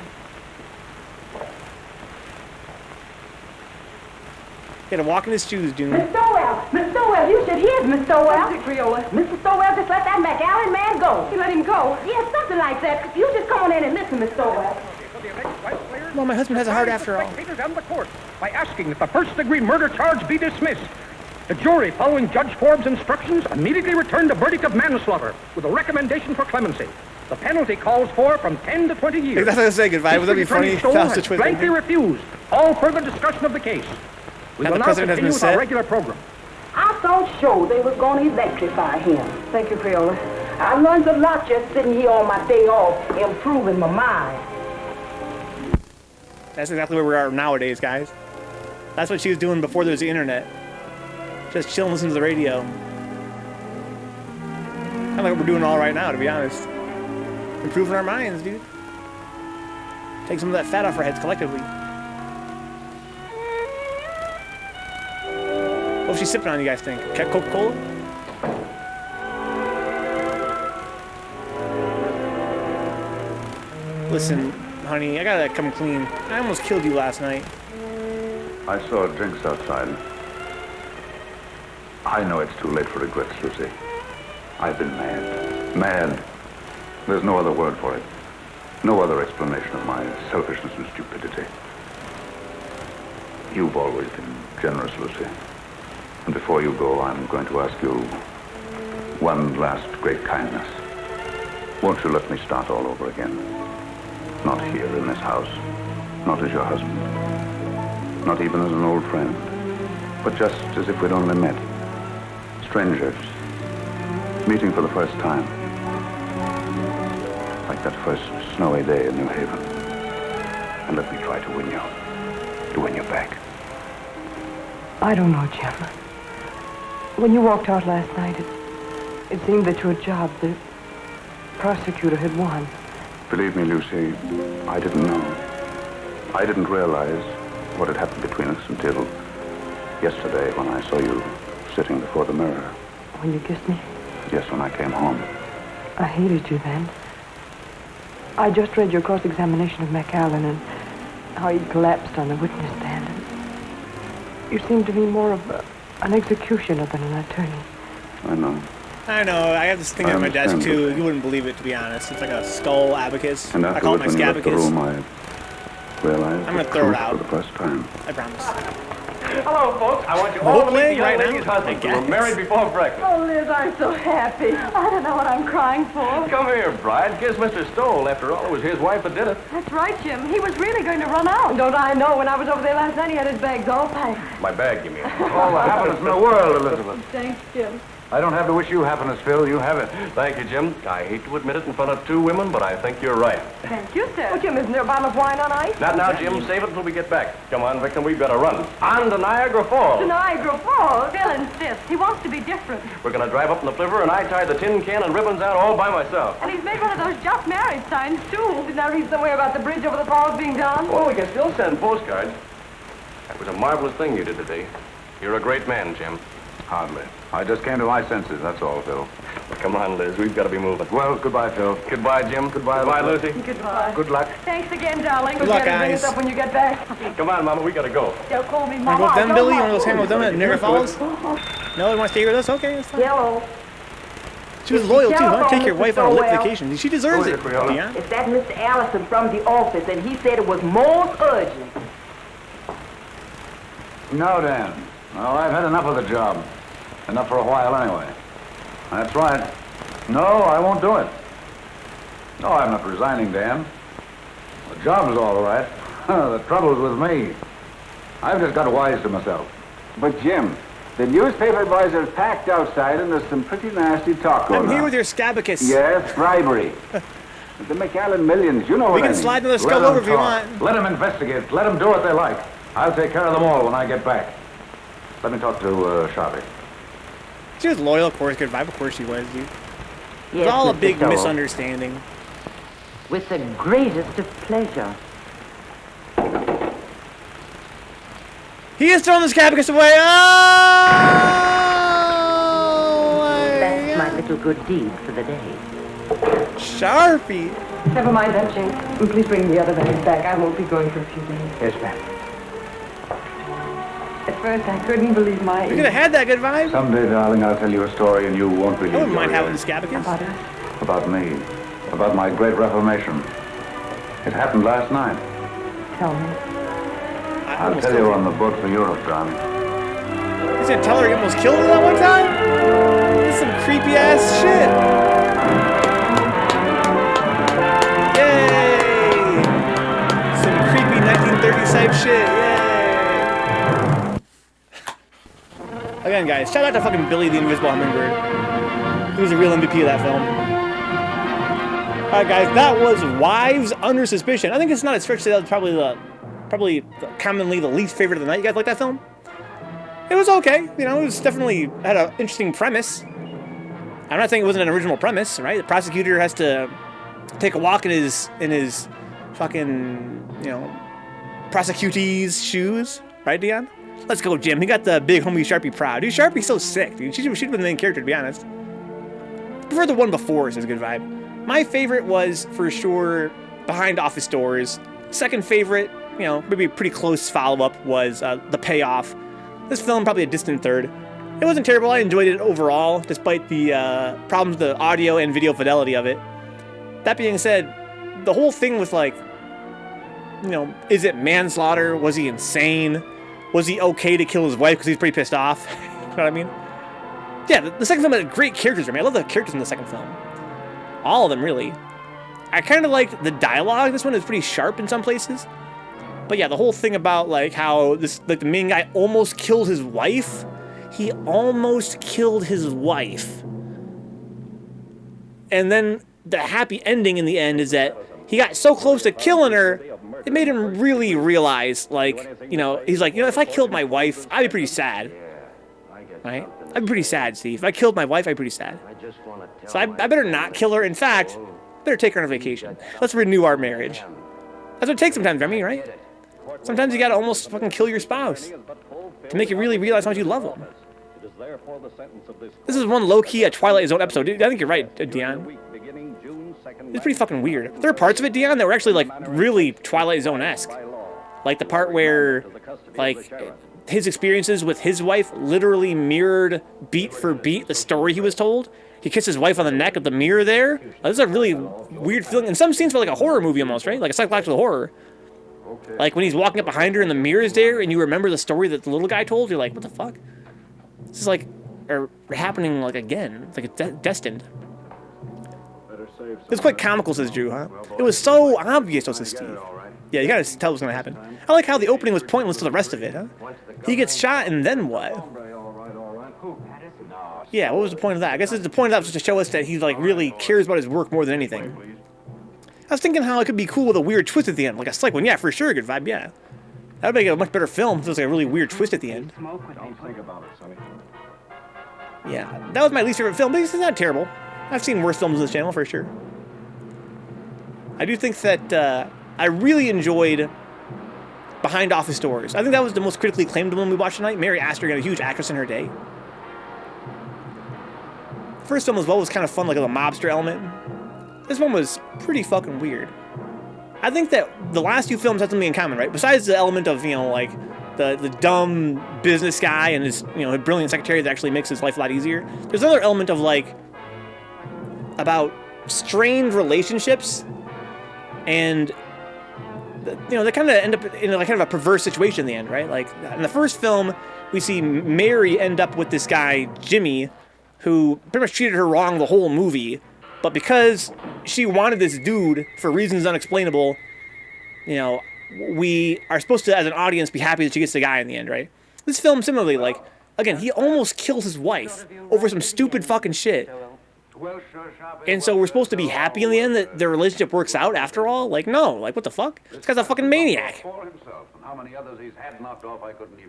He had to walk in his shoes, dude. Miss Stowell, you should hear Miss Stowell. Mr. Stowell just let that McAllen man go. He let him go? Yeah, something like that. You just come on in and listen, Miss Stowell. Well, my husband has a heart after all. Spectators and the court by asking that the first-degree murder charge be dismissed. The jury, following Judge Forbes' instructions, immediately returned a verdict of manslaughter with a recommendation for clemency. The penalty calls for from 10 to 20 years. That's what I was saying. Goodbye. Would that be funny? District Attorney That was Stowell the has twist. blankly refused all further discussion of the case. We Now will the now president has continue been with our set. regular program. I thought sure they was going to electrify him. Thank you, Creola. I learned a lot just sitting here on my day off, improving my mind. That's exactly where we are nowadays, guys. That's what she was doing before there was the internet. Just chilling, listening to the radio. Kind of like what we're doing all right now, to be honest. Improving our minds, dude. Take some of that fat off our heads collectively. What's she sipping on, you guys think? Coca-Cola? Listen, honey, I gotta come clean. I almost killed you last night. I saw drinks outside. I know it's too late for regrets, Lucy. I've been mad. Mad. There's no other word for it. No other explanation of my selfishness and stupidity. You've always been generous, Lucy. And before you go, I'm going to ask you one last great kindness. Won't you let me start all over again? Not here in this house. Not as your husband. Not even as an old friend. But just as if we'd only met. Strangers. Meeting for the first time. Like that first snowy day in New Haven. And let me try to win you back. I don't know, Jim. When you walked out last night, it seemed that your job, the prosecutor, had won. Believe me, Lucy, I didn't know. I didn't realize what had happened between us until yesterday when I saw you sitting before the mirror. When you kissed me? Yes, when I came home. I hated you then. I just read your cross-examination of McAllen and how he collapsed on the witness stand. And you seemed to me more of an executioner than an attorney. I know. I know. I have this thing on my desk, understand, too. but- You wouldn't believe it, to be honest. It's like a skull abacus. And I call it afterwards, my when you left the scabacus. room, I realized I'm gonna the throw it truth out. for the first time. I promise. Hello, folks. I want you all to meet the young right lady's now, husband. We were married before breakfast. Oh, Liz, I'm so happy. I don't know what I'm crying for. Come here, bride. Kiss Mr. Stoll. After all, it was his wife that did it. That's right, Jim. He was really going to run out. Don't I know? When I was over there last night, he had his bags all packed. My bag, you mean? All the happiness in the world, Elizabeth. Thanks, Jim. I don't have to wish you happiness, Phil. You have it. Thank you, Jim. I hate to admit it in front of two women, but I think you're right. Thank you, sir. Oh, Jim, isn't there a bottle of wine on ice? Not now, Jim. Save it until we get back. Come on, Victim. We've got to run. On to Niagara Falls. To Niagara Falls? Phil insists. He wants to be different. We're going to drive up in the flivver, and I tie the tin can and ribbons out all by myself. And he's made one of those just married signs, too. Didn't I read somewhere about the bridge over the falls being done? Well, we can still send postcards. That was a marvelous thing you did today. You're a great man, Jim. Hardly. I just came to my senses, that's all, Phil. Well, come on, Liz. We've got to be moving. Well, goodbye, Phil. Goodbye, Jim. Goodbye, Lucy. Goodbye. Good luck. Thanks again, darling. Good luck, Bring guys. us up when you get back. Come on, Mama. We got to go. Don't call me Want Mama. to go with them, I Billy? don't You want to go hang with them at Niagara Falls? want- No, you want to stay here with us? Okay, that's fine. Hello. She was loyal, too, huh? Telephone, Take your Mr. wife on a lit Stowell. vacation. She deserves it. Yeah. It's that Mr. Allison from the office, and he said it was most urgent. No, Dan. Well, I've had enough of the job. Enough for a while, anyway. That's right. No, I won't do it. No, I'm not resigning, Dan. The job's all right. The trouble's with me. I've just got wise to myself. But, Jim, the newspaper boys are packed outside, and there's some pretty nasty talk going on. I'm here with your scabicus. Yes, bribery. The McAllen millions, you know what We I can mean. slide another skull over if you want. Let them investigate. Let them do what they like. I'll take care of them all when I get back. Let me talk to Sharpie. She was loyal, of course. Good vibe, of course she was, dude. It was Yes, all a Mr. big Stowell. misunderstanding. With the greatest of pleasure. He has thrown the scabicus away. Oh! That's my little good deed for the day. Sharpie. Never mind that, Jane. And please bring the other bags back. I won't be going for a few days. Yes, ma'am. At first, I couldn't believe my You could have had that good vibe. Someday, darling, I'll tell you a story and you won't believe I wouldn't mind your having the ears. scabicus. About me. About my great reformation. It happened last night. Tell me. I'll tell you on the boat for Europe, darling. He's gonna tell her he almost killed her that one time? This is some creepy ass shit. Yay! Some creepy 1930s type shit. Yay! Again, guys, shout out to fucking Billy the Invisible Hummingbird. He was the real MVP of that film. Alright, guys, that was Wives Under Suspicion. I think it's not a stretch to say that was probably commonly the least favorite of the night. You guys like that film? It was okay. You know, it was definitely had an interesting premise. I'm not saying it wasn't an original premise, right? The prosecutor has to take a walk in his fucking, you know, prosecutee's shoes, right, Dion? Let's go, Jim. He got the big homie Sharpie proud. Dude, Sharpie's so sick, dude. She'd been the main character, to be honest. I prefer the one before, so it's a good vibe. My favorite was, for sure, Behind Office Doors. Second favorite, you know, maybe a pretty close follow-up was The Payoff. This film, probably a distant third. It wasn't terrible. I enjoyed it overall, despite the problems with the audio and video fidelity of it. That being said, the whole thing with, like, you know, is it manslaughter? Was he insane? Was he okay to kill his wife because he's pretty pissed off? You know what I mean? Yeah, the second film had great characters. I mean, I love the characters in the second film. All of them, really. I kind of liked the dialogue. This one is pretty sharp in some places. But yeah, the whole thing about, like, how this, like, the main guy almost killed his wife. He almost killed his wife. And then the happy ending in the end is that he got so close to killing her, it made him really realize, like, you know, he's like, you know, if I killed my wife, I'd be pretty sad. Right? I'd be pretty sad, Steve. If I killed my wife, I'd be pretty sad. So I better not kill her. In fact, I better take her on a vacation. Let's renew our marriage. That's what it takes sometimes, Remy, right? Sometimes you gotta almost fucking kill your spouse to make you really realize how much you love them. This is one low-key Twilight Zone episode. Dude, I think you're right, Dion. It's pretty fucking weird. There are parts of it, Dion, that were actually, like, really Twilight Zone-esque. Like the part where, like, his experiences with his wife literally mirrored beat for beat the story he was told. He kissed his wife on the neck of the mirror there. This is a really weird feeling. And some scenes feel like a horror movie almost, right? Like a psychological horror. Like when he's walking up behind her and the mirror is there and you remember the story that the little guy told, you're like, what the fuck? This is like happening like again. It's like destined. It's quite comical, says Drew, huh? It was so obvious, says Steve. Yeah, you gotta tell what's gonna happen. I like how the opening was pointless to the rest of it, huh? He gets shot and then what? Yeah, what was the point of that? I guess the point of that was just to show us that he like really cares about his work more than anything. I was thinking how it could be cool with a weird twist at the end, like a psych one. Yeah, for sure, good vibe. Yeah, that would make it a much better film if there was like a really weird twist at the end. Yeah, that was my least favorite film, but it's not terrible. I've seen worse films on this channel for sure. I do think that I really enjoyed Behind Office Doors. I think that was the most critically acclaimed one we watched tonight. Mary Astor got a huge actress in her day. First film as well was kind of fun, like a mobster element. This one was pretty fucking weird. I think that the last two films had something in common, right? Besides the element of, you know, like the dumb business guy and his, you know, his brilliant secretary that actually makes his life a lot easier. There's another element of like about strained relationships and, you know, they kind of end up in like kind of a perverse situation in the end, right? Like in the first film, we see Mary end up with this guy, Jimmy, who pretty much treated her wrong the whole movie, but because she wanted this dude for reasons unexplainable, you know, we are supposed to, as an audience, be happy that she gets the guy in the end, right? This film, similarly, like, again, he almost kills his wife over some stupid fucking shit. And so we're supposed to be happy in the end that their relationship works out after all? Like, no. Like, what the fuck? This guy's a fucking maniac.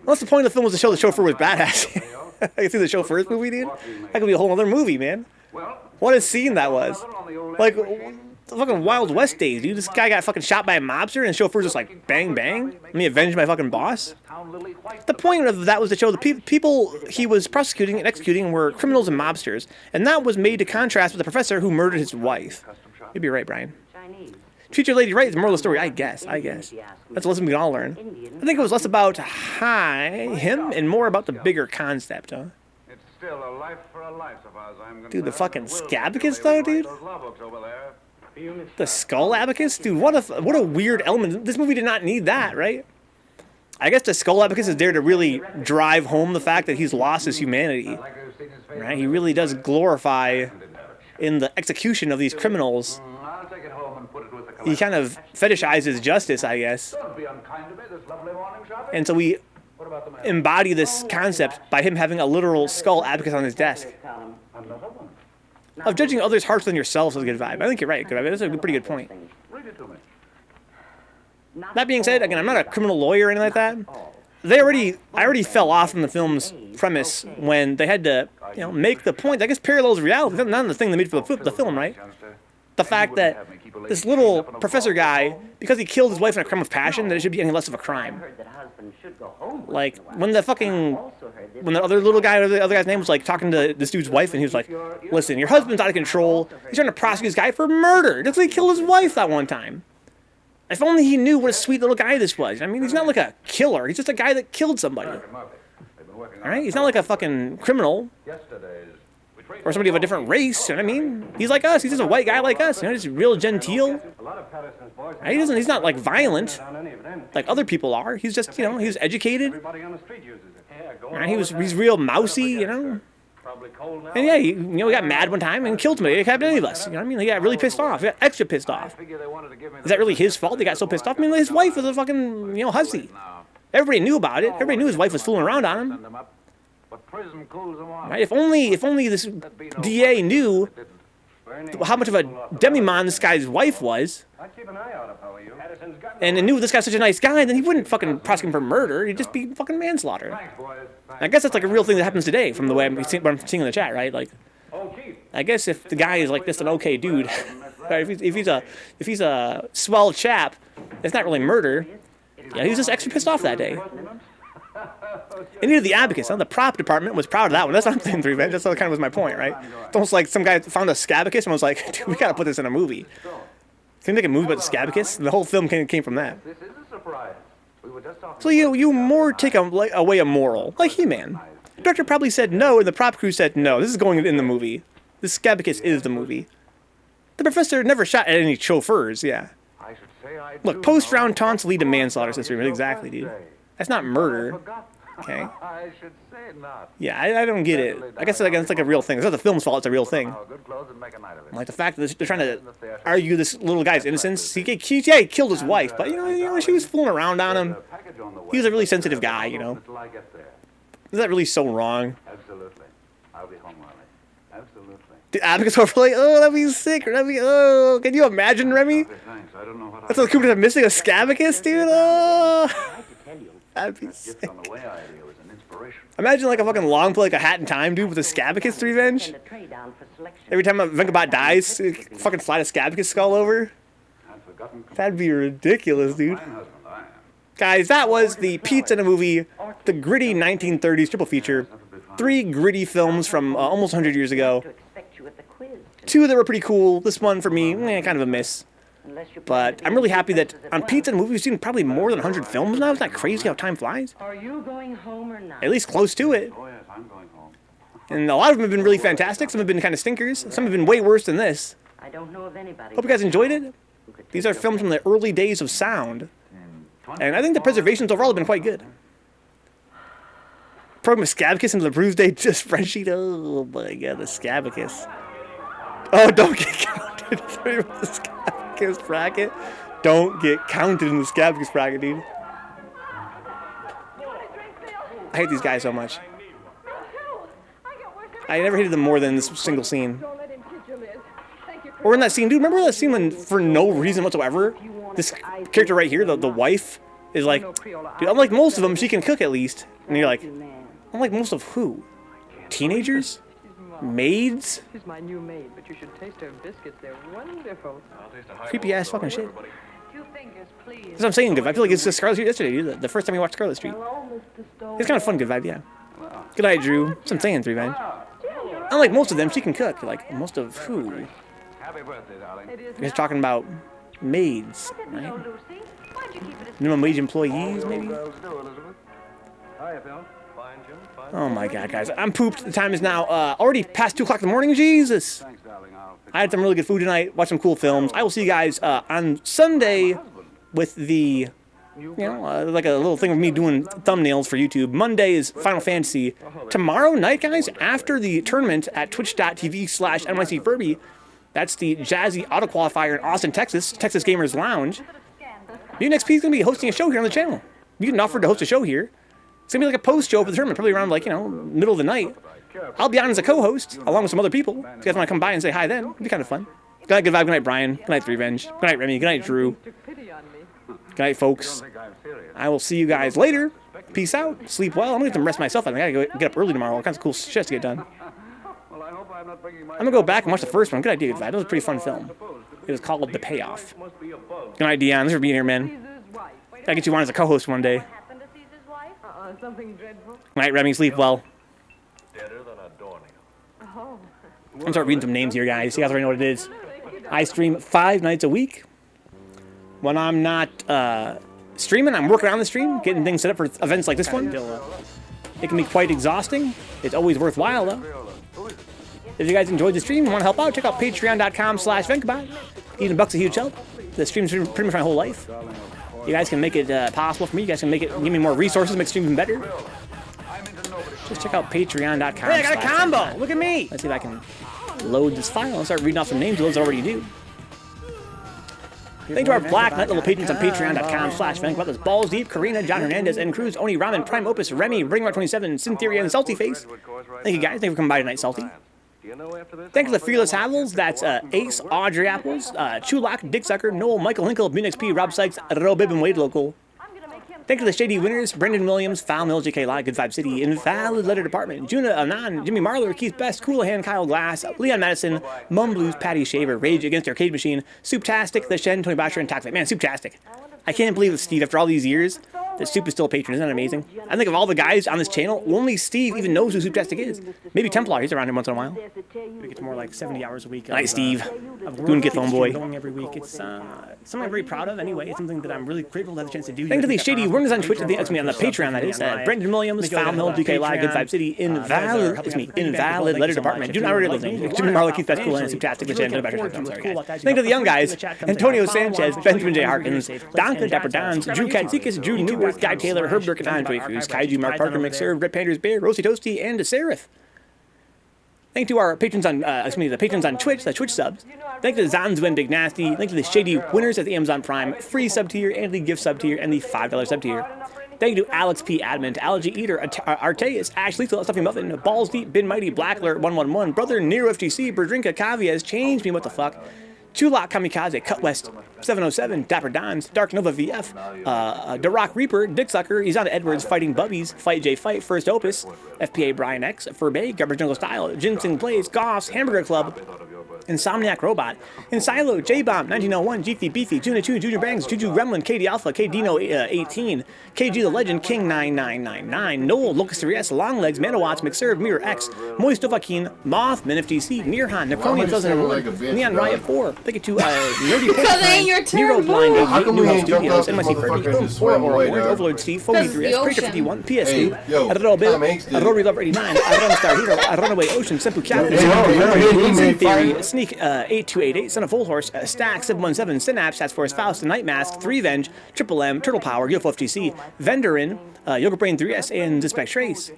What's the point of the film was to show the chauffeur was badass? I can see the chauffeur's movie, dude. That could be a whole other movie, man. What a scene that was. Like, the fucking Wild West days, dude. This guy got fucking shot by a mobster and the chauffeur's just like, bang, bang. Let me avenge my fucking boss. The point of that was to show the people he was prosecuting and executing were criminals and mobsters. And that was made to contrast with the professor who murdered his wife. You'd be right, Brian. Treat your lady right is the moral of the story, I guess. That's a lesson we can all learn. I think it was less about him and more about the bigger concept, huh? Dude, the fucking scabicus though, dude? The skull abacus? Dude, what a weird element. This movie did not need that, right? I guess the skull abacus is there to really drive home the fact that he's lost his humanity. Right? He really does glorify in the execution of these criminals. He kind of fetishizes justice, I guess. And so we embody this concept by him having a literal skull abacus on his desk. Of judging others harsher than yourself is a good vibe. I think you're right. Good vibe. That's a pretty good point. That being said, again, I'm not a criminal lawyer or anything like that. I already fell off from the film's premise when they had to, you know, make the point. I guess parallels reality. That's not the thing they made for the film, right? The fact that this little professor guy, because he killed his wife in a crime of passion, that it should be any less of a crime. Like, when the other little guy, or the other guy's name was like talking to this dude's wife, and he was like, listen, your husband's out of control. He's trying to prosecute this guy for murder. Just like he killed his wife that one time. If only he knew what a sweet little guy this was. I mean, he's not like a killer. He's just a guy that killed somebody. All right? He's not like a fucking criminal. Or somebody of a different race, you know what I mean? He's like us. He's just a white guy like us. You know, he's real genteel. He's not like violent like other people are. He's just, you know, he's educated. Right? He's real mousy, you know? And yeah, he got mad one time and killed somebody. It happened to any of us. You know what I mean? He got really pissed off. He got extra pissed off. Is that really his fault he got so pissed off? I mean, his wife was a fucking, you know, hussy. Everybody knew about it. Everybody knew his wife was fooling around on him. Right? If only this DA knew how much of a demi-mon this guy's wife was, and knew this guy's such a nice guy, then he wouldn't fucking prosecute him for murder. He'd just be fucking manslaughter. I guess that's like a real thing that happens today, from the way I'm seeing in the chat, right? Like, I guess if the guy is like this, an okay dude, right? If he's a swell chap, it's not really murder. Yeah, he was just extra pissed off that day. It needed the abacus. The prop department was proud of that one. That's what I'm saying, man. That's kind of was my point, right? It's almost like some guy found a scabicus and was like, dude, we gotta put this in a movie. Can we make a movie about the scabicus? The whole film came from that. So you more take away a moral, like He-Man. The director probably said no, and the prop crew said no. This is going in the movie. This scabicus is the movie. The professor never shot at any chauffeurs, yeah. Look, post-round taunts lead to manslaughter, sister. Exactly, dude. That's not murder. Okay. I should say not. Yeah, I don't get it. I guess it's like a real thing. It's not the film's fault. It's a real thing. Good clothes and make a night of it. Like the fact that they're trying to argue this little guy's innocence. He killed his wife, but you know, she was fooling around on him. He was a really sensitive guy, you know. Is that really so wrong? Absolutely. I'll be home early. Absolutely. Dude, Abacus over like, oh, that'd be sick. Oh, can you imagine, Remy? Thanks. I don't know what That's what Cooper's missing, a scabacus, dude. Oh, that'd be sick. on the way idea was an inspiration. Imagine like a fucking long play, like A Hat in Time, dude, with a scabacus to revenge. Every time a Vencabot dies, fucking slide a scabacus skull over. That'd be ridiculous, dude. Guys, that was the Pizza in a Movie, the gritty 1930s triple feature. 3 gritty films from almost 100 years ago. 2 that were pretty cool. This one, for me, kind of a miss. But I'm really happy that on Pizza in a Movie, we've seen probably more than 100 films now. Isn't that crazy how time flies? Are you going home or not? At least close to it. Oh, yes, I'm going home. And a lot of them have been really fantastic. Some have been kind of stinkers. Some have been way worse than this. I don't know of anybody. Hope you guys enjoyed it. These are films from the early days of sound. And I think the preservations overall have been quite good. Program of Scabacus into the Bruised Day spreadsheet. Oh my god, the Scabacus. Oh, don't get counted in the Scabacus bracket. Don't get counted in the Scabacus bracket, dude. I hate these guys so much. I never hated them more than this single scene. Or in that scene, dude, remember that scene when, for no reason whatsoever, this character right here, the wife, is like, dude, unlike most of them, she can cook at least. And you're like, unlike most of who? Teenagers? Maids? She's my new maid, but you should taste her biscuits. They're wonderful. Creepy ass fucking shit. 2 fingers, please. That's what I'm saying, good vibe. I feel like it's just Scarlet Street yesterday, dude. The first time we watched Scarlet Street. It's kind of fun, good vibe, yeah. Good night, Drew. That's what I'm saying, Three Venge. Unlike most of them, she can cook. Like, most of who? Happy birthday, darling. You guys are talking about maids, right? Minimum wage employees, maybe? Oh my god, guys. I'm pooped. The time is now already past 2 o'clock in the morning. Jesus. I had some really good food tonight. Watched some cool films. I will see you guys on Sunday with the, like a little thing of me doing thumbnails for YouTube. Monday is Final Fantasy. Tomorrow night, guys, after the tournament at twitch.tv/NYCFurby, that's the Jazzy Auto Qualifier in Austin, Texas, Texas Gamers Lounge. UNXP is going to be hosting a show here on the channel. You can offer to host a show here. It's going to be like a post show for the tournament, probably around, like, middle of the night. I'll be on as a co-host, along with some other people. If you guys want to come by and say hi then, it'd be kind of fun. Good night, Good Vibe. Good night, Brian. Good night, Three Venge. Good night, Remy. Good night, Drew. Good night, folks. I will see you guys later. Peace out. Sleep well. I'm going to get some rest myself. I got to get up early tomorrow. All kinds of cool shit to get done. I'm going to go back and watch the first one. Good idea, Good Vibe. That was a pretty fun film. It was called The Payoff. Good night, Dion. Thanks for being here, man. Gotta get you on as a co-host one day. Something dreadful. Good night, Remy. Sleep well. Deader than a doornail. Oh. I'm gonna start reading some names here, guys. You guys already know what it is. I stream 5 nights a week. When I'm not streaming, I'm working on the stream, getting things set up for events like this one. It can be quite exhausting. It's always worthwhile, though. If you guys enjoyed the stream and want to help out, check out patreon.com/Vencabot. Even bucks a huge help. The stream's pretty much my whole life. You guys can make it possible for me. You guys can give me more resources, make the stream even better. Just check out patreon.com. Hey, I got a combo! Look at me! Let's see if I can load this file and start reading off some names. Those already do. Thank to our Black Knight level patrons on patreon.com/Vencabot. There's Balls Deep, Karina, John Hernandez, N. Cruz, Oni Ramen, Prime Opus, Remy, Ringmar27, Cynthia, and Salty Face. Thank you guys. Thank you for coming by tonight, Salty. Thank you to the Fearless Havels. That's Ace, Audrey Apples, Chulak, Dick Sucker, Noel, Michael Hinkle, BNXP, Rob Sykes, Robib, and Wade Local. Thank you to the Shady Winners, Brendan Williams, Foul Mill, JK Live, Good Vibe City, Invalid Letter Department, Juna Anan, Jimmy Marler, Keith Best, Coolahan, Kyle Glass, Leon Madison, Mum Blues, Patty Shaver, Rage Against the Arcade Machine, Souptastic, The Shen, Tony Bosher, and Taxfit. Man, Souptastic. I can't believe it, Steve, after all these years, that Soup is still a patron. Isn't that amazing? I think of all the guys on this channel, only Steve even knows who Souptastic is. Maybe Templar, he's around here once in a while. We get to more like 70 hours a week. Nice, Steve. Goon Get Phone Boy. Going every week. It's something I'm very proud of anyway. It's something that I'm really grateful to have the chance to do. Thanks to these shady winners on Twitch, that's me on the Patreon, that is. Brendan Williams, Foul Mill, DK Live, Good Vibe City, Invalid Letter Department. Do not read those names. Jimmy Marlowe, Keith Best Cool, and Souptastic, which ended up. I'm sorry, guys. Thanks to the young guys, Antonio Sanchez, Benjamin J. Harkins, Donka, Dapper Dons, Drew Katsikas, Drew Newworth, Guy Taylor, Herb Durkatan, Joy Fuse, Kaiju, Mark Parker, McServe, Red Panthers Bear, Roasty Toasty, and Seraph. Thank to our patrons on, the patrons on Twitch, the Twitch subs. Thank to the Zanzwin Big Nasty. Thank to the shady winners at the Amazon Prime free sub tier and the gift sub tier and the $5 sub tier. Thank you to Alex P. Admin, to Allergy Eater, Arteus, Ashley, Stuffy Muffin, Balls Deep, Bin Mighty, Black Alert 111, Brother Nero FGC, Berdrinka, Kavias, Changed Me, what the fuck. Chulak Kamikaze, Cut West 707, Dapper Dons, Dark Nova VF, The Rock Reaper, Dick Sucker, He's on Edwards, Fighting Bubbies, Fight J Fight, First Opus, FPA Brian X, Furbay, Garbage Jungle Style, Ginseng Plays, Goffs, Hamburger Club, Insomniac Robot, Insilo, J-Bomb, 1901, Geeky Beefy, Juna 2, Junior Bangs, Juju Gremlin, KD Alpha, KDino 18, KG the Legend, King 9999, Noel, Locust 3S, Longlegs, Manowatts, McServe, Mirror X, Moist Ofakin, Moth, FTC, Nirhan, Necronium 2001, Neon Riot 4, thank you to Nerdy Post, Nero Blind, New Home Studios, NYC Fergie, Boom 4, Overlord Steve, Foggy 3S, Preacher 51, PS2, Arrow Bill, Rory Love 89, Run Star Hero, Runaway Ocean, Simple Captain, Theory, Sneak 8288, Son of Full Horse, Stack 717, Synapse, Task Force Faust, Night Mask, 3 Venge, Triple M, Turtle Power, UFO FGC, Vendorin, Yoga Brain 3S, and Dispatch Trace.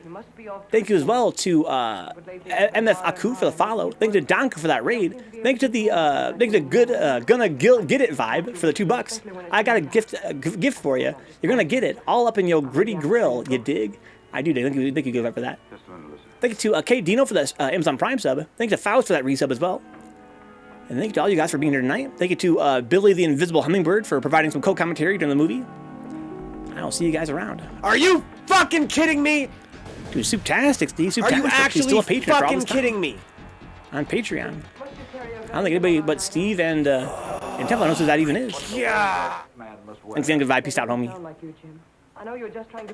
Thank you as well to MF Aku for the follow. Thank you to Donka for that raid. Thank you to the good Gonna Get It vibe for the $2. I got a gift for you. You're gonna get it all up in your gritty grill. You dig? I do dig. Thank you, good vibe for that. Thank you to K Dino for the Amazon Prime sub. Thank you to Faust for that resub as well. And thank you to all you guys for being here tonight. Thank you to Billy the Invisible Hummingbird for providing some co-commentary during the movie. I'll see you guys around. Are you fucking kidding me? Dude, Souptastic, Steve. Souptastic. Are you actually still a patron fucking kidding me? On Patreon. I don't think anybody but Steve and Templar knows who that even is. Yeah. Thanks again, good vibe. Peace out, homie. I know you're just trying to